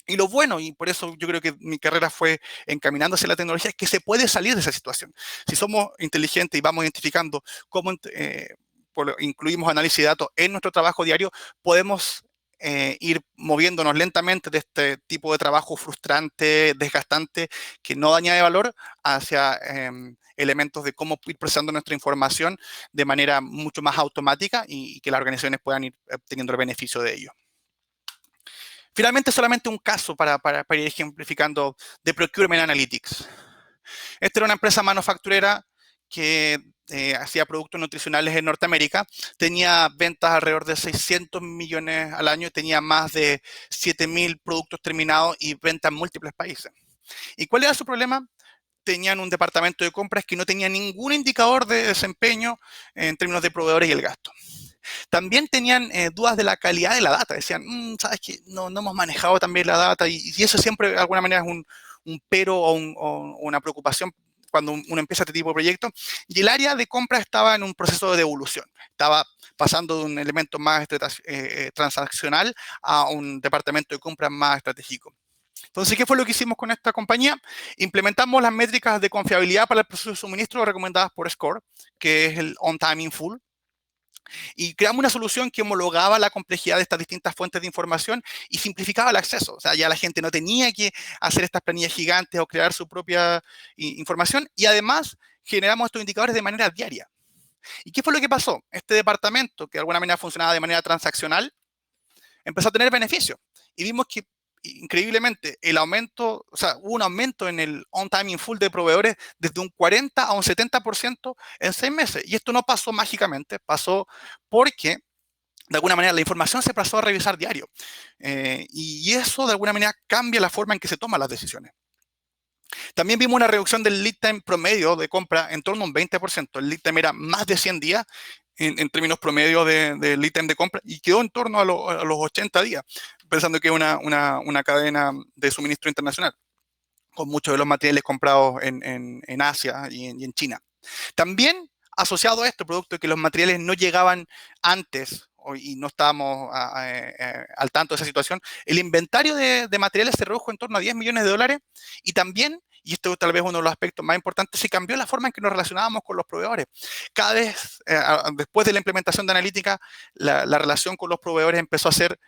Y lo bueno, y por eso yo creo que mi carrera fue encaminándose a la tecnología, es que se puede salir de esa situación. Si somos inteligentes y vamos identificando cómo incluimos análisis de datos en nuestro trabajo diario, podemos ir moviéndonos lentamente de este tipo de trabajo frustrante, desgastante, que no añade valor, hacia elementos de cómo ir procesando nuestra información de manera mucho más automática y que las organizaciones puedan ir obteniendo el beneficio de ello. Finalmente, solamente un caso para ir ejemplificando de Procurement Analytics. Esta era una empresa manufacturera que hacía productos nutricionales en Norteamérica, tenía ventas alrededor de 600 millones al año, tenía más de 7.000 productos terminados y ventas en múltiples países. ¿Y cuál era su problema? Tenían un departamento de compras que no tenía ningún indicador de desempeño en términos de proveedores y el gasto. También tenían dudas de la calidad de la data. Decían, sabes que no hemos manejado también la data y eso siempre de alguna manera es un pero o una preocupación cuando uno empieza este tipo de proyectos. Y el área de compra estaba en un proceso de evolución. Estaba pasando de un elemento más transaccional a un departamento de compras más estratégico. Entonces, ¿qué fue lo que hicimos con esta compañía? Implementamos las métricas de confiabilidad para el proceso de suministro recomendadas por SCORE, que es el On Time in Full, y creamos una solución que homologaba la complejidad de estas distintas fuentes de información y simplificaba el acceso. O sea, ya la gente no tenía que hacer estas planillas gigantes o crear su propia información, y además generamos estos indicadores de manera diaria. ¿Y qué fue lo que pasó? Este departamento, que de alguna manera funcionaba de manera transaccional, empezó a tener beneficios. Y vimos que, increíblemente, el aumento, o sea, hubo un aumento en el on-time in full de proveedores desde un 40 a un 70% en 6 meses. Y esto no pasó mágicamente, pasó porque, de alguna manera, la información se pasó a revisar diario. Y eso, de alguna manera, cambia la forma en que se toman las decisiones. También vimos una reducción del lead time promedio de compra en torno a un 20%. El lead time era más de 100 días en términos promedio de lead time de compra y quedó en torno a los 80 días, pensando que es una cadena de suministro internacional, con muchos de los materiales comprados en Asia y en China. También asociado a esto, producto de que los materiales no llegaban antes y no estábamos al tanto de esa situación, el inventario de materiales se redujo en torno a $10 millones y también, y esto tal vez uno de los aspectos más importantes, se cambió la forma en que nos relacionábamos con los proveedores. Cada vez, después de la implementación de analítica, la relación con los proveedores empezó a ser,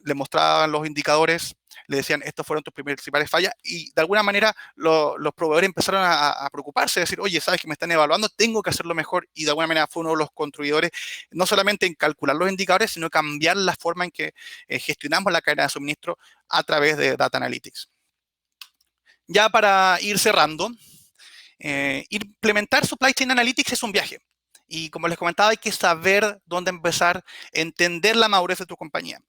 le mostraban los indicadores, le decían, estos fueron tus principales fallas, y de alguna manera los proveedores empezaron a preocuparse, a decir, oye, sabes que me están evaluando, tengo que hacerlo mejor, y de alguna manera fue uno de los construidores, no solamente en calcular los indicadores, sino cambiar la forma en que gestionamos la cadena de suministro a través de Data Analytics. Ya para ir cerrando, implementar Supply Chain Analytics es un viaje. Y como les comentaba, hay que saber dónde empezar, entender la madurez de tu compañía.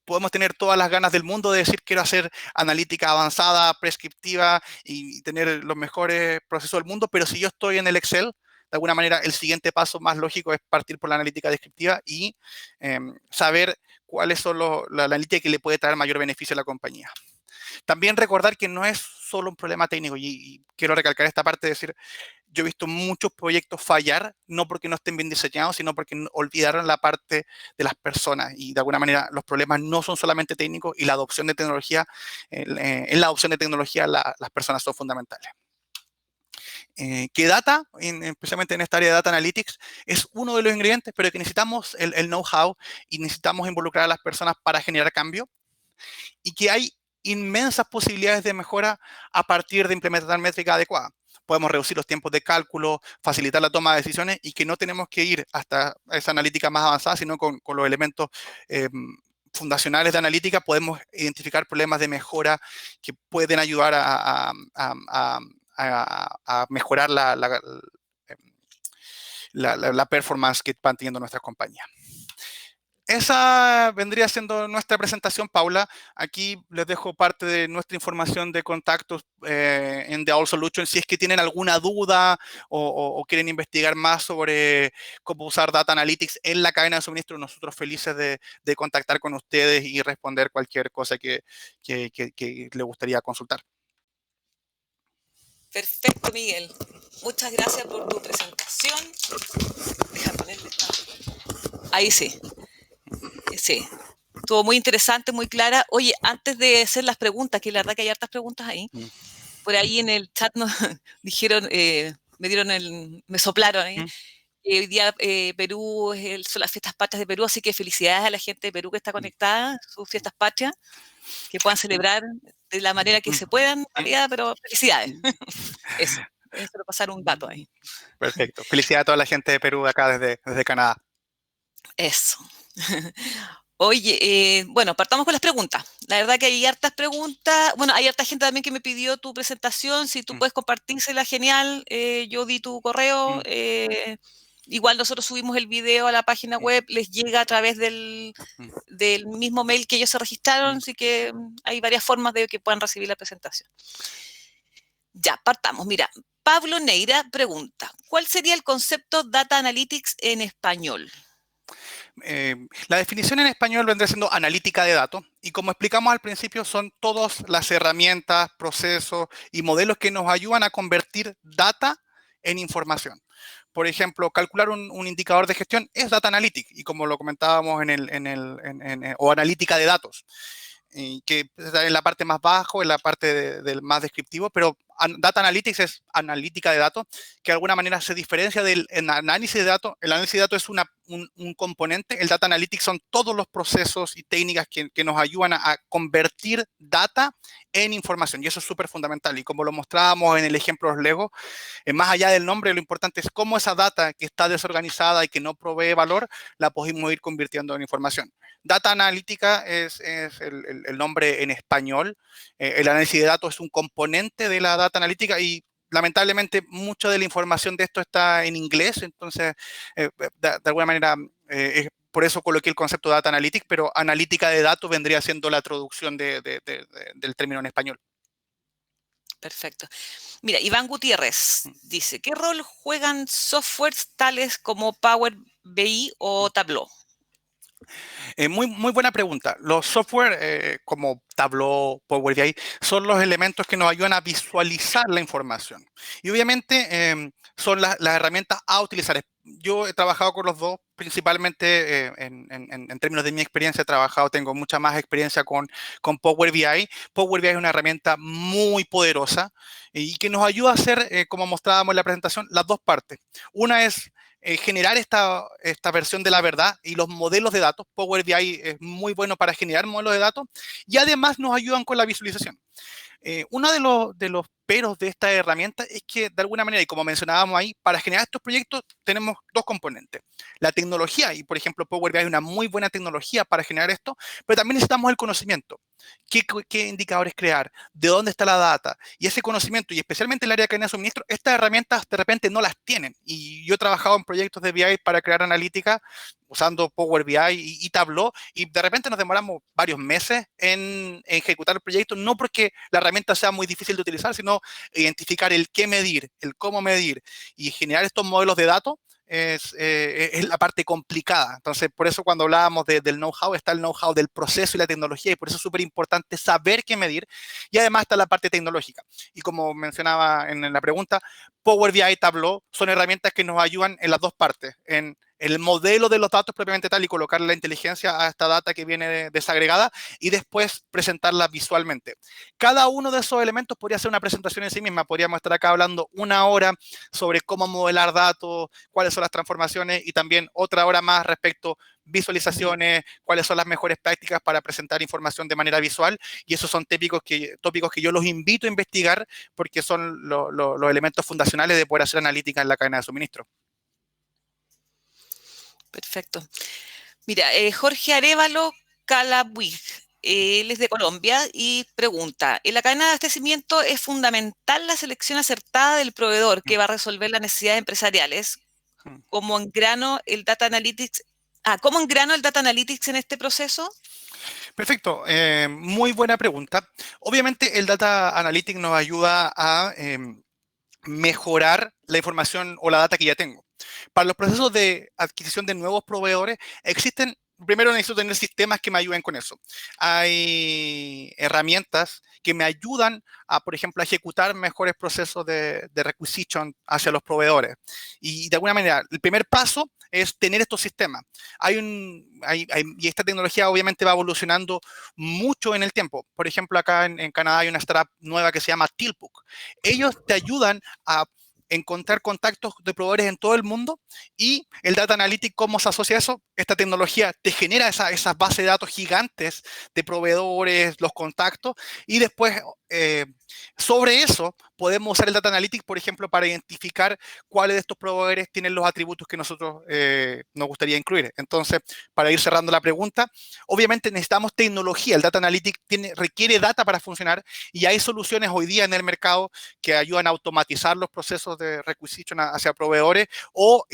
Podemos tener todas las ganas del mundo de decir quiero hacer analítica avanzada, prescriptiva y tener los mejores procesos del mundo, pero si yo estoy en el Excel, de alguna manera el siguiente paso más lógico es partir por la analítica descriptiva y saber cuáles son la analítica que le puede traer mayor beneficio a la compañía. También recordar que no es solo un problema técnico y quiero recalcar esta parte de decir, yo he visto muchos proyectos fallar, no porque no estén bien diseñados, sino porque olvidaron la parte de las personas y de alguna manera los problemas no son solamente técnicos y la adopción de tecnología, en la adopción de tecnología las personas son fundamentales. Que data, especialmente en esta área de Data Analytics, es uno de los ingredientes, pero que necesitamos el know-how y necesitamos involucrar a las personas para generar cambio y que hay inmensas posibilidades de mejora a partir de implementar métrica adecuada. Podemos reducir los tiempos de cálculo, facilitar la toma de decisiones y que no tenemos que ir hasta esa analítica más avanzada, sino con los elementos fundacionales de analítica podemos identificar problemas de mejora que pueden ayudar a mejorar la performance que van teniendo nuestras compañías. Esa vendría siendo nuestra presentación, Paula. Aquí les dejo parte de nuestra información de contactos en The All Solutions. Si es que tienen alguna duda o quieren investigar más sobre cómo usar Data Analytics en la cadena de suministro, nosotros felices de contactar con ustedes y responder cualquier cosa que les gustaría consultar. Perfecto, Miguel. Muchas gracias por tu presentación. Deja ponerle esta. Ahí sí. Sí. Estuvo muy interesante, muy clara. Oye, antes de hacer las preguntas, que la verdad que hay hartas preguntas ahí, por ahí en el chat nos dijeron, me soplaron ahí. Hoy día Perú son las fiestas patrias de Perú, así que felicidades a la gente de Perú que está conectada, sus fiestas patrias, que puedan celebrar de la manera que se puedan, en realidad, pero felicidades. Eso, es solo pasar un dato ahí. Perfecto. Felicidades a toda la gente de Perú acá desde Canadá. Eso. Oye, bueno, partamos con las preguntas. La verdad que hay hartas preguntas. Bueno, hay harta gente también que me pidió tu presentación. Si tú puedes compartírsela, genial. Yo di tu correo. Igual nosotros subimos el video a la página web. Les llega a través del mismo mail que ellos se registraron. Así que hay varias formas de que puedan recibir la presentación. Ya, partamos. Mira, Pablo Neira pregunta, ¿cuál sería el concepto Data Analytics en español? La definición en español vendría siendo analítica de datos y como explicamos al principio son todas las herramientas, procesos y modelos que nos ayudan a convertir data en información. Por ejemplo, calcular un indicador de gestión es Data Analytics y como lo comentábamos o analítica de datos y que está en la parte más bajo, en la parte del más descriptivo, pero Data Analytics es analítica de datos, que de alguna manera se diferencia del análisis de datos. El análisis de datos es un componente, el Data Analytics son todos los procesos y técnicas que nos ayudan a convertir data en información, y eso es súper fundamental. Y como lo mostrábamos en el ejemplo de los Lego, más allá del nombre, lo importante es cómo esa data que está desorganizada y que no provee valor, la podemos ir convirtiendo en información. Data analítica es el nombre en español. El análisis de datos es un componente de la data analítica y lamentablemente mucha de la información de esto está en inglés, entonces de alguna manera por eso coloqué el concepto de data analytics, pero analítica de datos vendría siendo la traducción del término en español. Perfecto. Mira, Iván Gutiérrez dice, ¿qué rol juegan softwares tales como Power BI o Tableau? Muy buena pregunta. Los software como Tableau, Power BI, son los elementos que nos ayudan a visualizar la información. Y obviamente son las herramientas a utilizar. Yo he trabajado con los dos, principalmente en términos de mi experiencia, tengo mucha más experiencia con Power BI. Power BI es una herramienta muy poderosa y que nos ayuda a hacer, como mostrábamos en la presentación, las dos partes. Una es generar esta versión de la verdad y los modelos de datos. Power BI es muy bueno para generar modelos de datos y además nos ayudan con la visualización. Uno de los peros de esta herramienta es que de alguna manera, y como mencionábamos ahí, para generar estos proyectos tenemos dos componentes. La tecnología, y por ejemplo Power BI es una muy buena tecnología para generar esto, pero también necesitamos el conocimiento. ¿Qué indicadores crear? ¿De dónde está la data? Y ese conocimiento, y especialmente en el área de cadena de suministro, estas herramientas de repente no las tienen. Y yo he trabajado en proyectos de BI para crear analítica usando Power BI y Tableau, y de repente nos demoramos varios meses en ejecutar el proyecto, no porque la herramienta sea muy difícil de utilizar, sino identificar el qué medir, el cómo medir y generar estos modelos de datos es la parte complicada. Entonces, por eso cuando hablábamos del know-how, está el know-how del proceso y la tecnología, y por eso es súper importante saber qué medir, y además está la parte tecnológica. Y como mencionaba en la pregunta, Power BI y Tableau son herramientas que nos ayudan en las dos partes, en el modelo de los datos propiamente tal y colocar la inteligencia a esta data que viene desagregada y después presentarla visualmente. Cada uno de esos elementos podría ser una presentación en sí misma. Podríamos estar acá hablando una hora sobre cómo modelar datos, cuáles son las transformaciones y también otra hora más respecto a visualizaciones, cuáles son las mejores prácticas para presentar información de manera visual, y esos son tópicos que yo los invito a investigar porque son los elementos fundacionales de poder hacer analítica en la cadena de suministro. Perfecto. Mira, Jorge Arévalo Calabuig, él es de Colombia y pregunta, en la cadena de abastecimiento es fundamental la selección acertada del proveedor que va a resolver las necesidades empresariales, como en grano el Data Analytics, ¿cómo en grano el Data Analytics en este proceso? Perfecto, muy buena pregunta. Obviamente el Data Analytics nos ayuda a mejorar la información o la data que ya tengo. Para los procesos de adquisición de nuevos proveedores, primero necesito tener sistemas que me ayuden con eso. Hay herramientas que me ayudan a, por ejemplo, a ejecutar mejores procesos de requisition hacia los proveedores. Y de alguna manera, el primer paso es tener estos sistemas. Y esta tecnología obviamente va evolucionando mucho en el tiempo. Por ejemplo, acá en Canadá hay una startup nueva que se llama Tilbook. Ellos te ayudan a encontrar contactos de proveedores en todo el mundo y el Data Analytics, ¿cómo se asocia a eso? Esta tecnología te genera esas bases de datos gigantes de proveedores, los contactos y después sobre eso podemos usar el Data Analytics, por ejemplo, para identificar cuáles de estos proveedores tienen los atributos que nosotros nos gustaría incluir. Entonces, para ir cerrando la pregunta, obviamente necesitamos tecnología. El Data Analytics requiere data para funcionar y hay soluciones hoy día en el mercado que ayudan a automatizar los procesos de requisition hacia proveedores o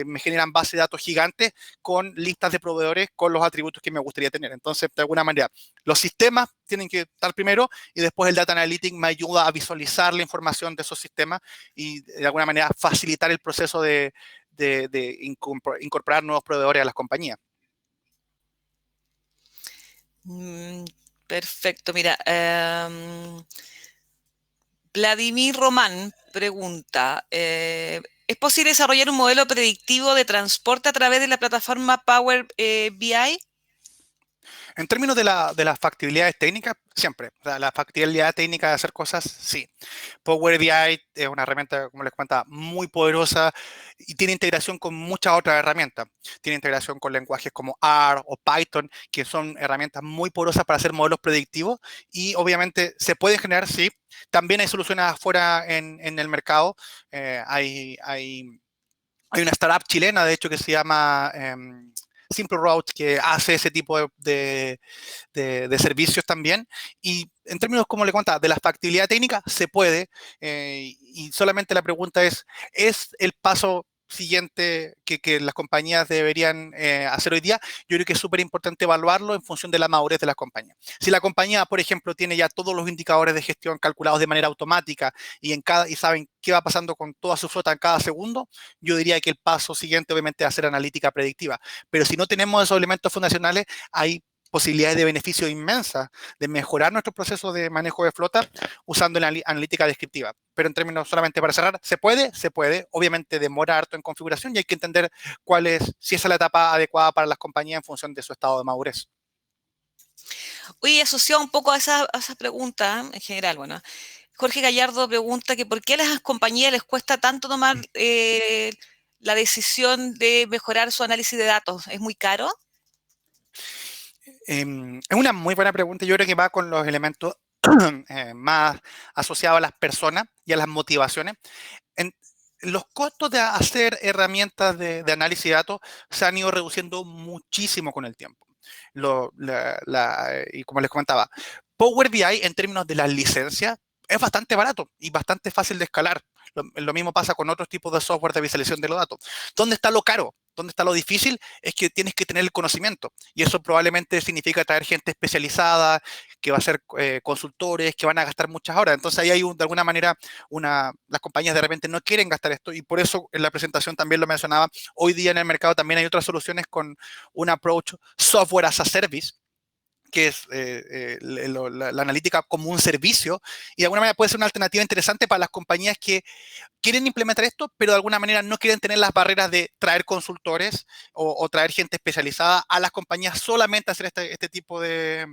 me generan bases de datos gigantes con listas de proveedores con los atributos que me gustaría tener. Entonces, de alguna manera, los sistemas tienen que estar primero y después el Data Analytics me ayuda a visualizar la información de esos sistemas y de alguna manera facilitar el proceso de de incorporar nuevos proveedores a las compañías. Perfecto, mira. Vladimir Román pregunta, ¿es posible desarrollar un modelo predictivo de transporte a través de la plataforma Power BI? En términos de las factibilidades técnicas, siempre. O sea, la factibilidad técnica de hacer cosas, sí. Power BI es una herramienta, como les comentaba, muy poderosa y tiene integración con muchas otras herramientas. Tiene integración con lenguajes como R o Python, que son herramientas muy poderosas para hacer modelos predictivos y obviamente se pueden generar, sí. También hay soluciones afuera en el mercado. Hay una startup chilena, de hecho, que se llama Simple Route, que hace ese tipo de servicios también. Y en términos, como le contaba, de la factibilidad técnica, se puede. Y solamente la pregunta ¿es el paso siguiente que las compañías deberían hacer hoy día? Yo creo que es súper importante evaluarlo en función de la madurez de las compañías. Si la compañía, por ejemplo, tiene ya todos los indicadores de gestión calculados de manera automática y saben qué va pasando con toda su flota en cada segundo, yo diría que el paso siguiente obviamente va a ser analítica predictiva. Pero si no tenemos esos elementos fundacionales, hay posibilidades de beneficio inmensas de mejorar nuestro proceso de manejo de flota usando la analítica descriptiva. Pero en términos solamente para cerrar, se puede, obviamente demora harto en configuración y hay que entender si esa es la etapa adecuada para las compañías en función de su estado de madurez. Oye, asociado un poco a esa pregunta en general, bueno, Jorge Gallardo pregunta que por qué a las compañías les cuesta tanto tomar la decisión de mejorar su análisis de datos. ¿Es muy caro? Es una muy buena pregunta. Yo creo que va con los elementos más asociados a las personas y a las motivaciones. En, los costos de hacer herramientas de análisis de datos se han ido reduciendo muchísimo con el tiempo. Y como les comentaba, Power BI en términos de las licencias es bastante barato y bastante fácil de escalar. Lo mismo pasa con otros tipos de software de visualización de los datos. ¿Dónde está lo caro? ¿Dónde está lo difícil? Es que tienes que tener el conocimiento y eso probablemente significa traer gente especializada, que va a ser consultores, que van a gastar muchas horas. Entonces ahí hay de alguna manera las compañías de repente no quieren gastar esto y por eso en la presentación también lo mencionaba. Hoy día en el mercado también hay otras soluciones con un approach software as a service, que es la analítica como un servicio, y de alguna manera puede ser una alternativa interesante para las compañías que quieren implementar esto, pero de alguna manera no quieren tener las barreras de traer consultores o traer gente especializada a las compañías solamente a hacer este tipo de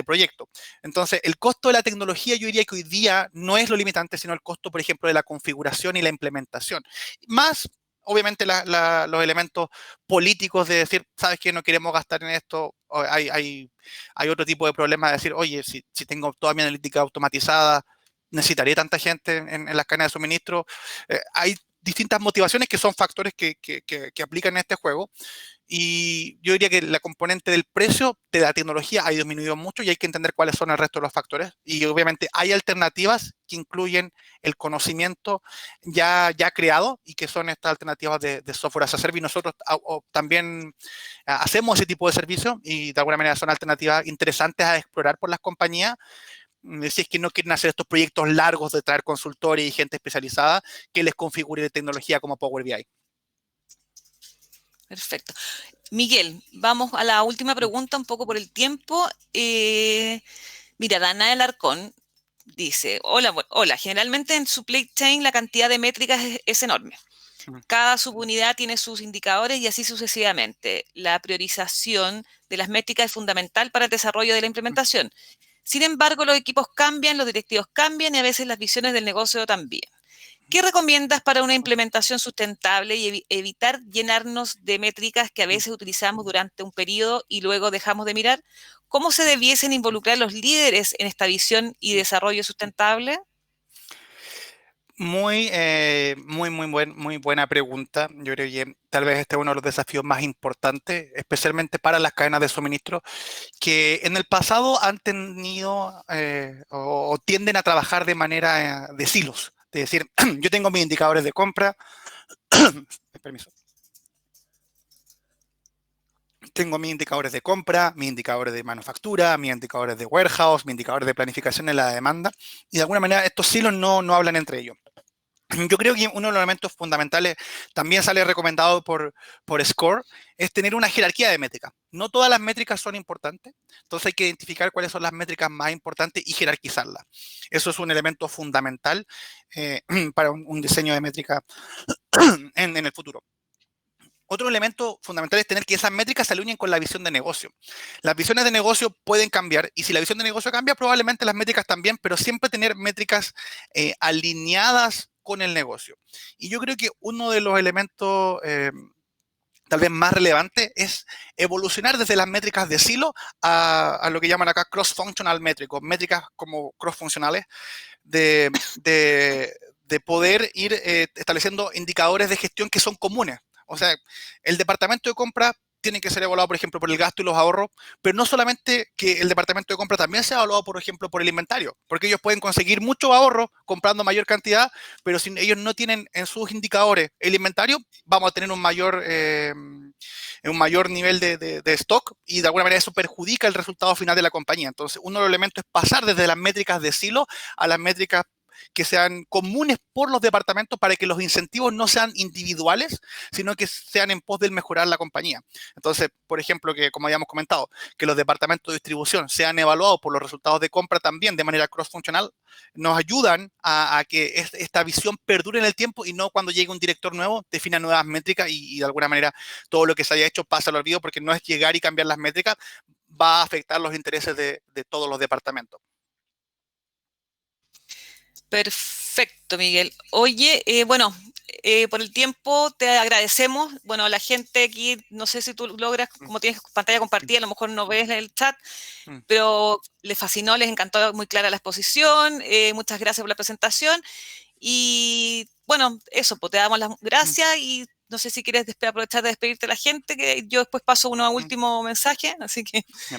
proyecto. Entonces, el costo de la tecnología yo diría que hoy día no es lo limitante, sino el costo, por ejemplo, de la configuración y la implementación. Más, obviamente, los elementos políticos de decir, ¿sabes qué? No queremos gastar en esto. Hay otro tipo de problemas de decir, oye, si tengo toda mi analítica automatizada, necesitaría tanta gente en las cadenas de suministro. Hay distintas motivaciones que son factores que aplican en este juego. Y yo diría que la componente del precio de la tecnología ha disminuido mucho y hay que entender cuáles son el resto de los factores. Y obviamente hay alternativas que incluyen el conocimiento ya creado y que son estas alternativas de software as a service. Nosotros también hacemos ese tipo de servicios y de alguna manera son alternativas interesantes a explorar por las compañías. Si es que no quieren hacer estos proyectos largos de traer consultores y gente especializada que les configure tecnología como Power BI. Perfecto. Miguel, vamos a la última pregunta, un poco por el tiempo. Mira, Dana Alarcón dice, hola, generalmente en supply chain la cantidad de métricas es enorme. Cada subunidad tiene sus indicadores y así sucesivamente. La priorización de las métricas es fundamental para el desarrollo de la implementación. Sin embargo, los equipos cambian, los directivos cambian y a veces las visiones del negocio también. ¿Qué recomiendas para una implementación sustentable y evitar llenarnos de métricas que a veces utilizamos durante un periodo y luego dejamos de mirar? ¿Cómo se debiesen involucrar los líderes en esta visión y desarrollo sustentable? Muy buena pregunta. Yo creo que tal vez este es uno de los desafíos más importantes, especialmente para las cadenas de suministro, que en el pasado han tenido o tienden a trabajar de manera de silos. Es decir, yo tengo mis indicadores de compra, permiso. Tengo mis indicadores de compra, mis indicadores de manufactura, mis indicadores de warehouse, mis indicadores de planificación en la demanda, y de alguna manera estos silos no hablan entre ellos. Yo creo que uno de los elementos fundamentales, también sale recomendado por SCORE, es tener una jerarquía de métricas. No todas las métricas son importantes, entonces hay que identificar cuáles son las métricas más importantes y jerarquizarlas. Eso es un elemento fundamental para un diseño de métrica en el futuro. Otro elemento fundamental es tener que esas métricas se alineen con la visión de negocio. Las visiones de negocio pueden cambiar y si la visión de negocio cambia, probablemente las métricas también, pero siempre tener métricas alineadas con el negocio. Y yo creo que uno de los elementos tal vez más relevantes es evolucionar desde las métricas de silo a lo que llaman acá cross-functional métricos, métricas como cross-funcionales de poder ir estableciendo indicadores de gestión que son comunes. O sea, el departamento de compra tiene que ser evaluado, por ejemplo, por el gasto y los ahorros, pero no solamente que el departamento de compra también sea evaluado, por ejemplo, por el inventario, porque ellos pueden conseguir mucho ahorro comprando mayor cantidad, pero si ellos no tienen en sus indicadores el inventario, vamos a tener un mayor nivel de stock y de alguna manera eso perjudica el resultado final de la compañía. Entonces, uno de los elementos es pasar desde las métricas de silo a las métricas que sean comunes por los departamentos para que los incentivos no sean individuales, sino que sean en pos del mejorar la compañía. Entonces, por ejemplo, que como habíamos comentado, que los departamentos de distribución sean evaluados por los resultados de compra también de manera cross-funcional, nos ayudan a que esta visión perdure en el tiempo y no cuando llegue un director nuevo, defina nuevas métricas y de alguna manera todo lo que se haya hecho pasa al olvido porque no es llegar y cambiar las métricas, va a afectar los intereses de todos los departamentos. Perfecto, Miguel. Oye, bueno, por el tiempo te agradecemos. Bueno, la gente aquí, no sé si tú logras, como tienes pantalla compartida, a lo mejor no ves el chat, pero les fascinó, les encantó, muy clara la exposición. Muchas gracias por la presentación. Y bueno, eso, pues te damos las gracias y no sé si quieres aprovechar de despedirte de la gente, que yo después paso uno último mensaje, así que te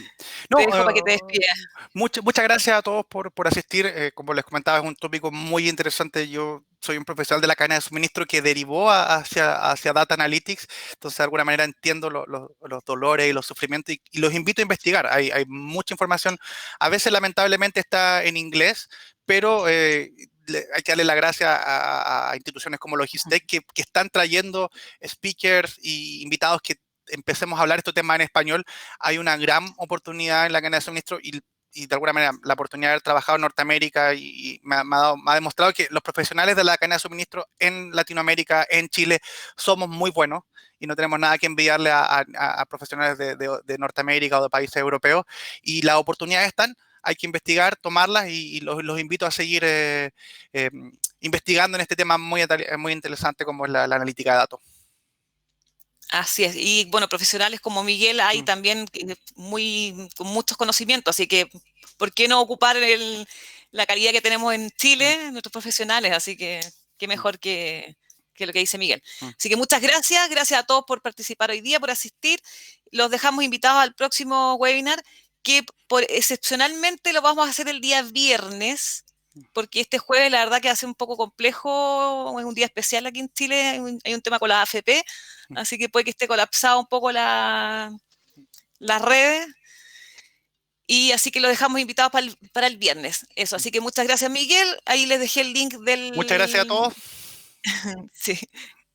No, dejo para que te despidas. muchas gracias a todos por asistir. Como les comentaba, es un tópico muy interesante. Yo soy un profesional de la cadena de suministro que derivó hacia Data Analytics, entonces de alguna manera entiendo los dolores y los sufrimientos y los invito a investigar. Hay mucha información, a veces lamentablemente está en inglés, pero hay que darle la gracia a instituciones como Logistec que están trayendo speakers y invitados que empecemos a hablar estos temas en español. Hay una gran oportunidad en la cadena de suministro y de alguna manera la oportunidad de haber trabajado en Norteamérica y me ha demostrado que los profesionales de la cadena de suministro en Latinoamérica, en Chile, somos muy buenos y no tenemos nada que enviarle a profesionales de Norteamérica o de países europeos y las oportunidades están, hay que investigar, tomarlas y los invito a seguir eh, investigando en este tema muy interesante como es la analítica de datos. Así es. Y bueno, profesionales como Miguel hay también con muchos conocimientos, así que ¿por qué no ocupar la calidad que tenemos en Chile, nuestros profesionales? Así que qué mejor que lo que dice Miguel. Así que muchas gracias, gracias a todos por participar hoy día, por asistir. Los dejamos invitados al próximo webinar, que excepcionalmente lo vamos a hacer el día viernes, porque este jueves la verdad que hace un poco complejo, es un día especial aquí en Chile, hay un tema con la AFP, así que puede que esté colapsado un poco las redes. Y así que lo dejamos invitados para el viernes. Eso, así que muchas gracias, Miguel. Ahí les dejé el link Muchas gracias a todos. sí,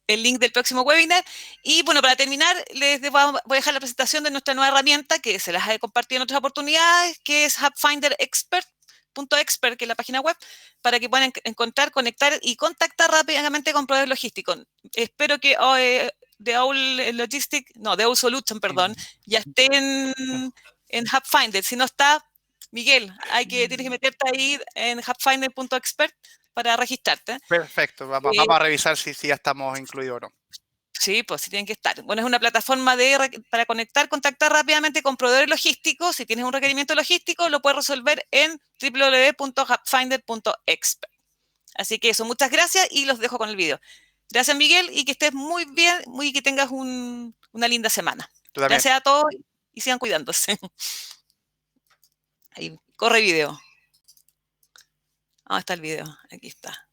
el link del próximo webinar. Y bueno, para terminar, voy a dejar la presentación de nuestra nueva herramienta que se las he compartido en otras oportunidades, que es HubFinder Expert, que es la página web, para que puedan encontrar, conectar y contactar rápidamente con proveedores logísticos. Espero que de All Solution, perdón, ya esté en HubFinder. Si no está, Miguel, tienes que meterte ahí en hubfinder.expert para registrarte. Perfecto, vamos a revisar si ya estamos incluidos o no. Sí, pues sí tienen que estar. Bueno, es una plataforma para contactar rápidamente con proveedores logísticos. Si tienes un requerimiento logístico, lo puedes resolver en www.hubfinder.expert. Así que eso, muchas gracias y los dejo con el video. Gracias, Miguel, y que estés muy bien y que tengas una linda semana. Gracias a todos y sigan cuidándose. Ahí, corre video. ¿Dónde está el video? Aquí está.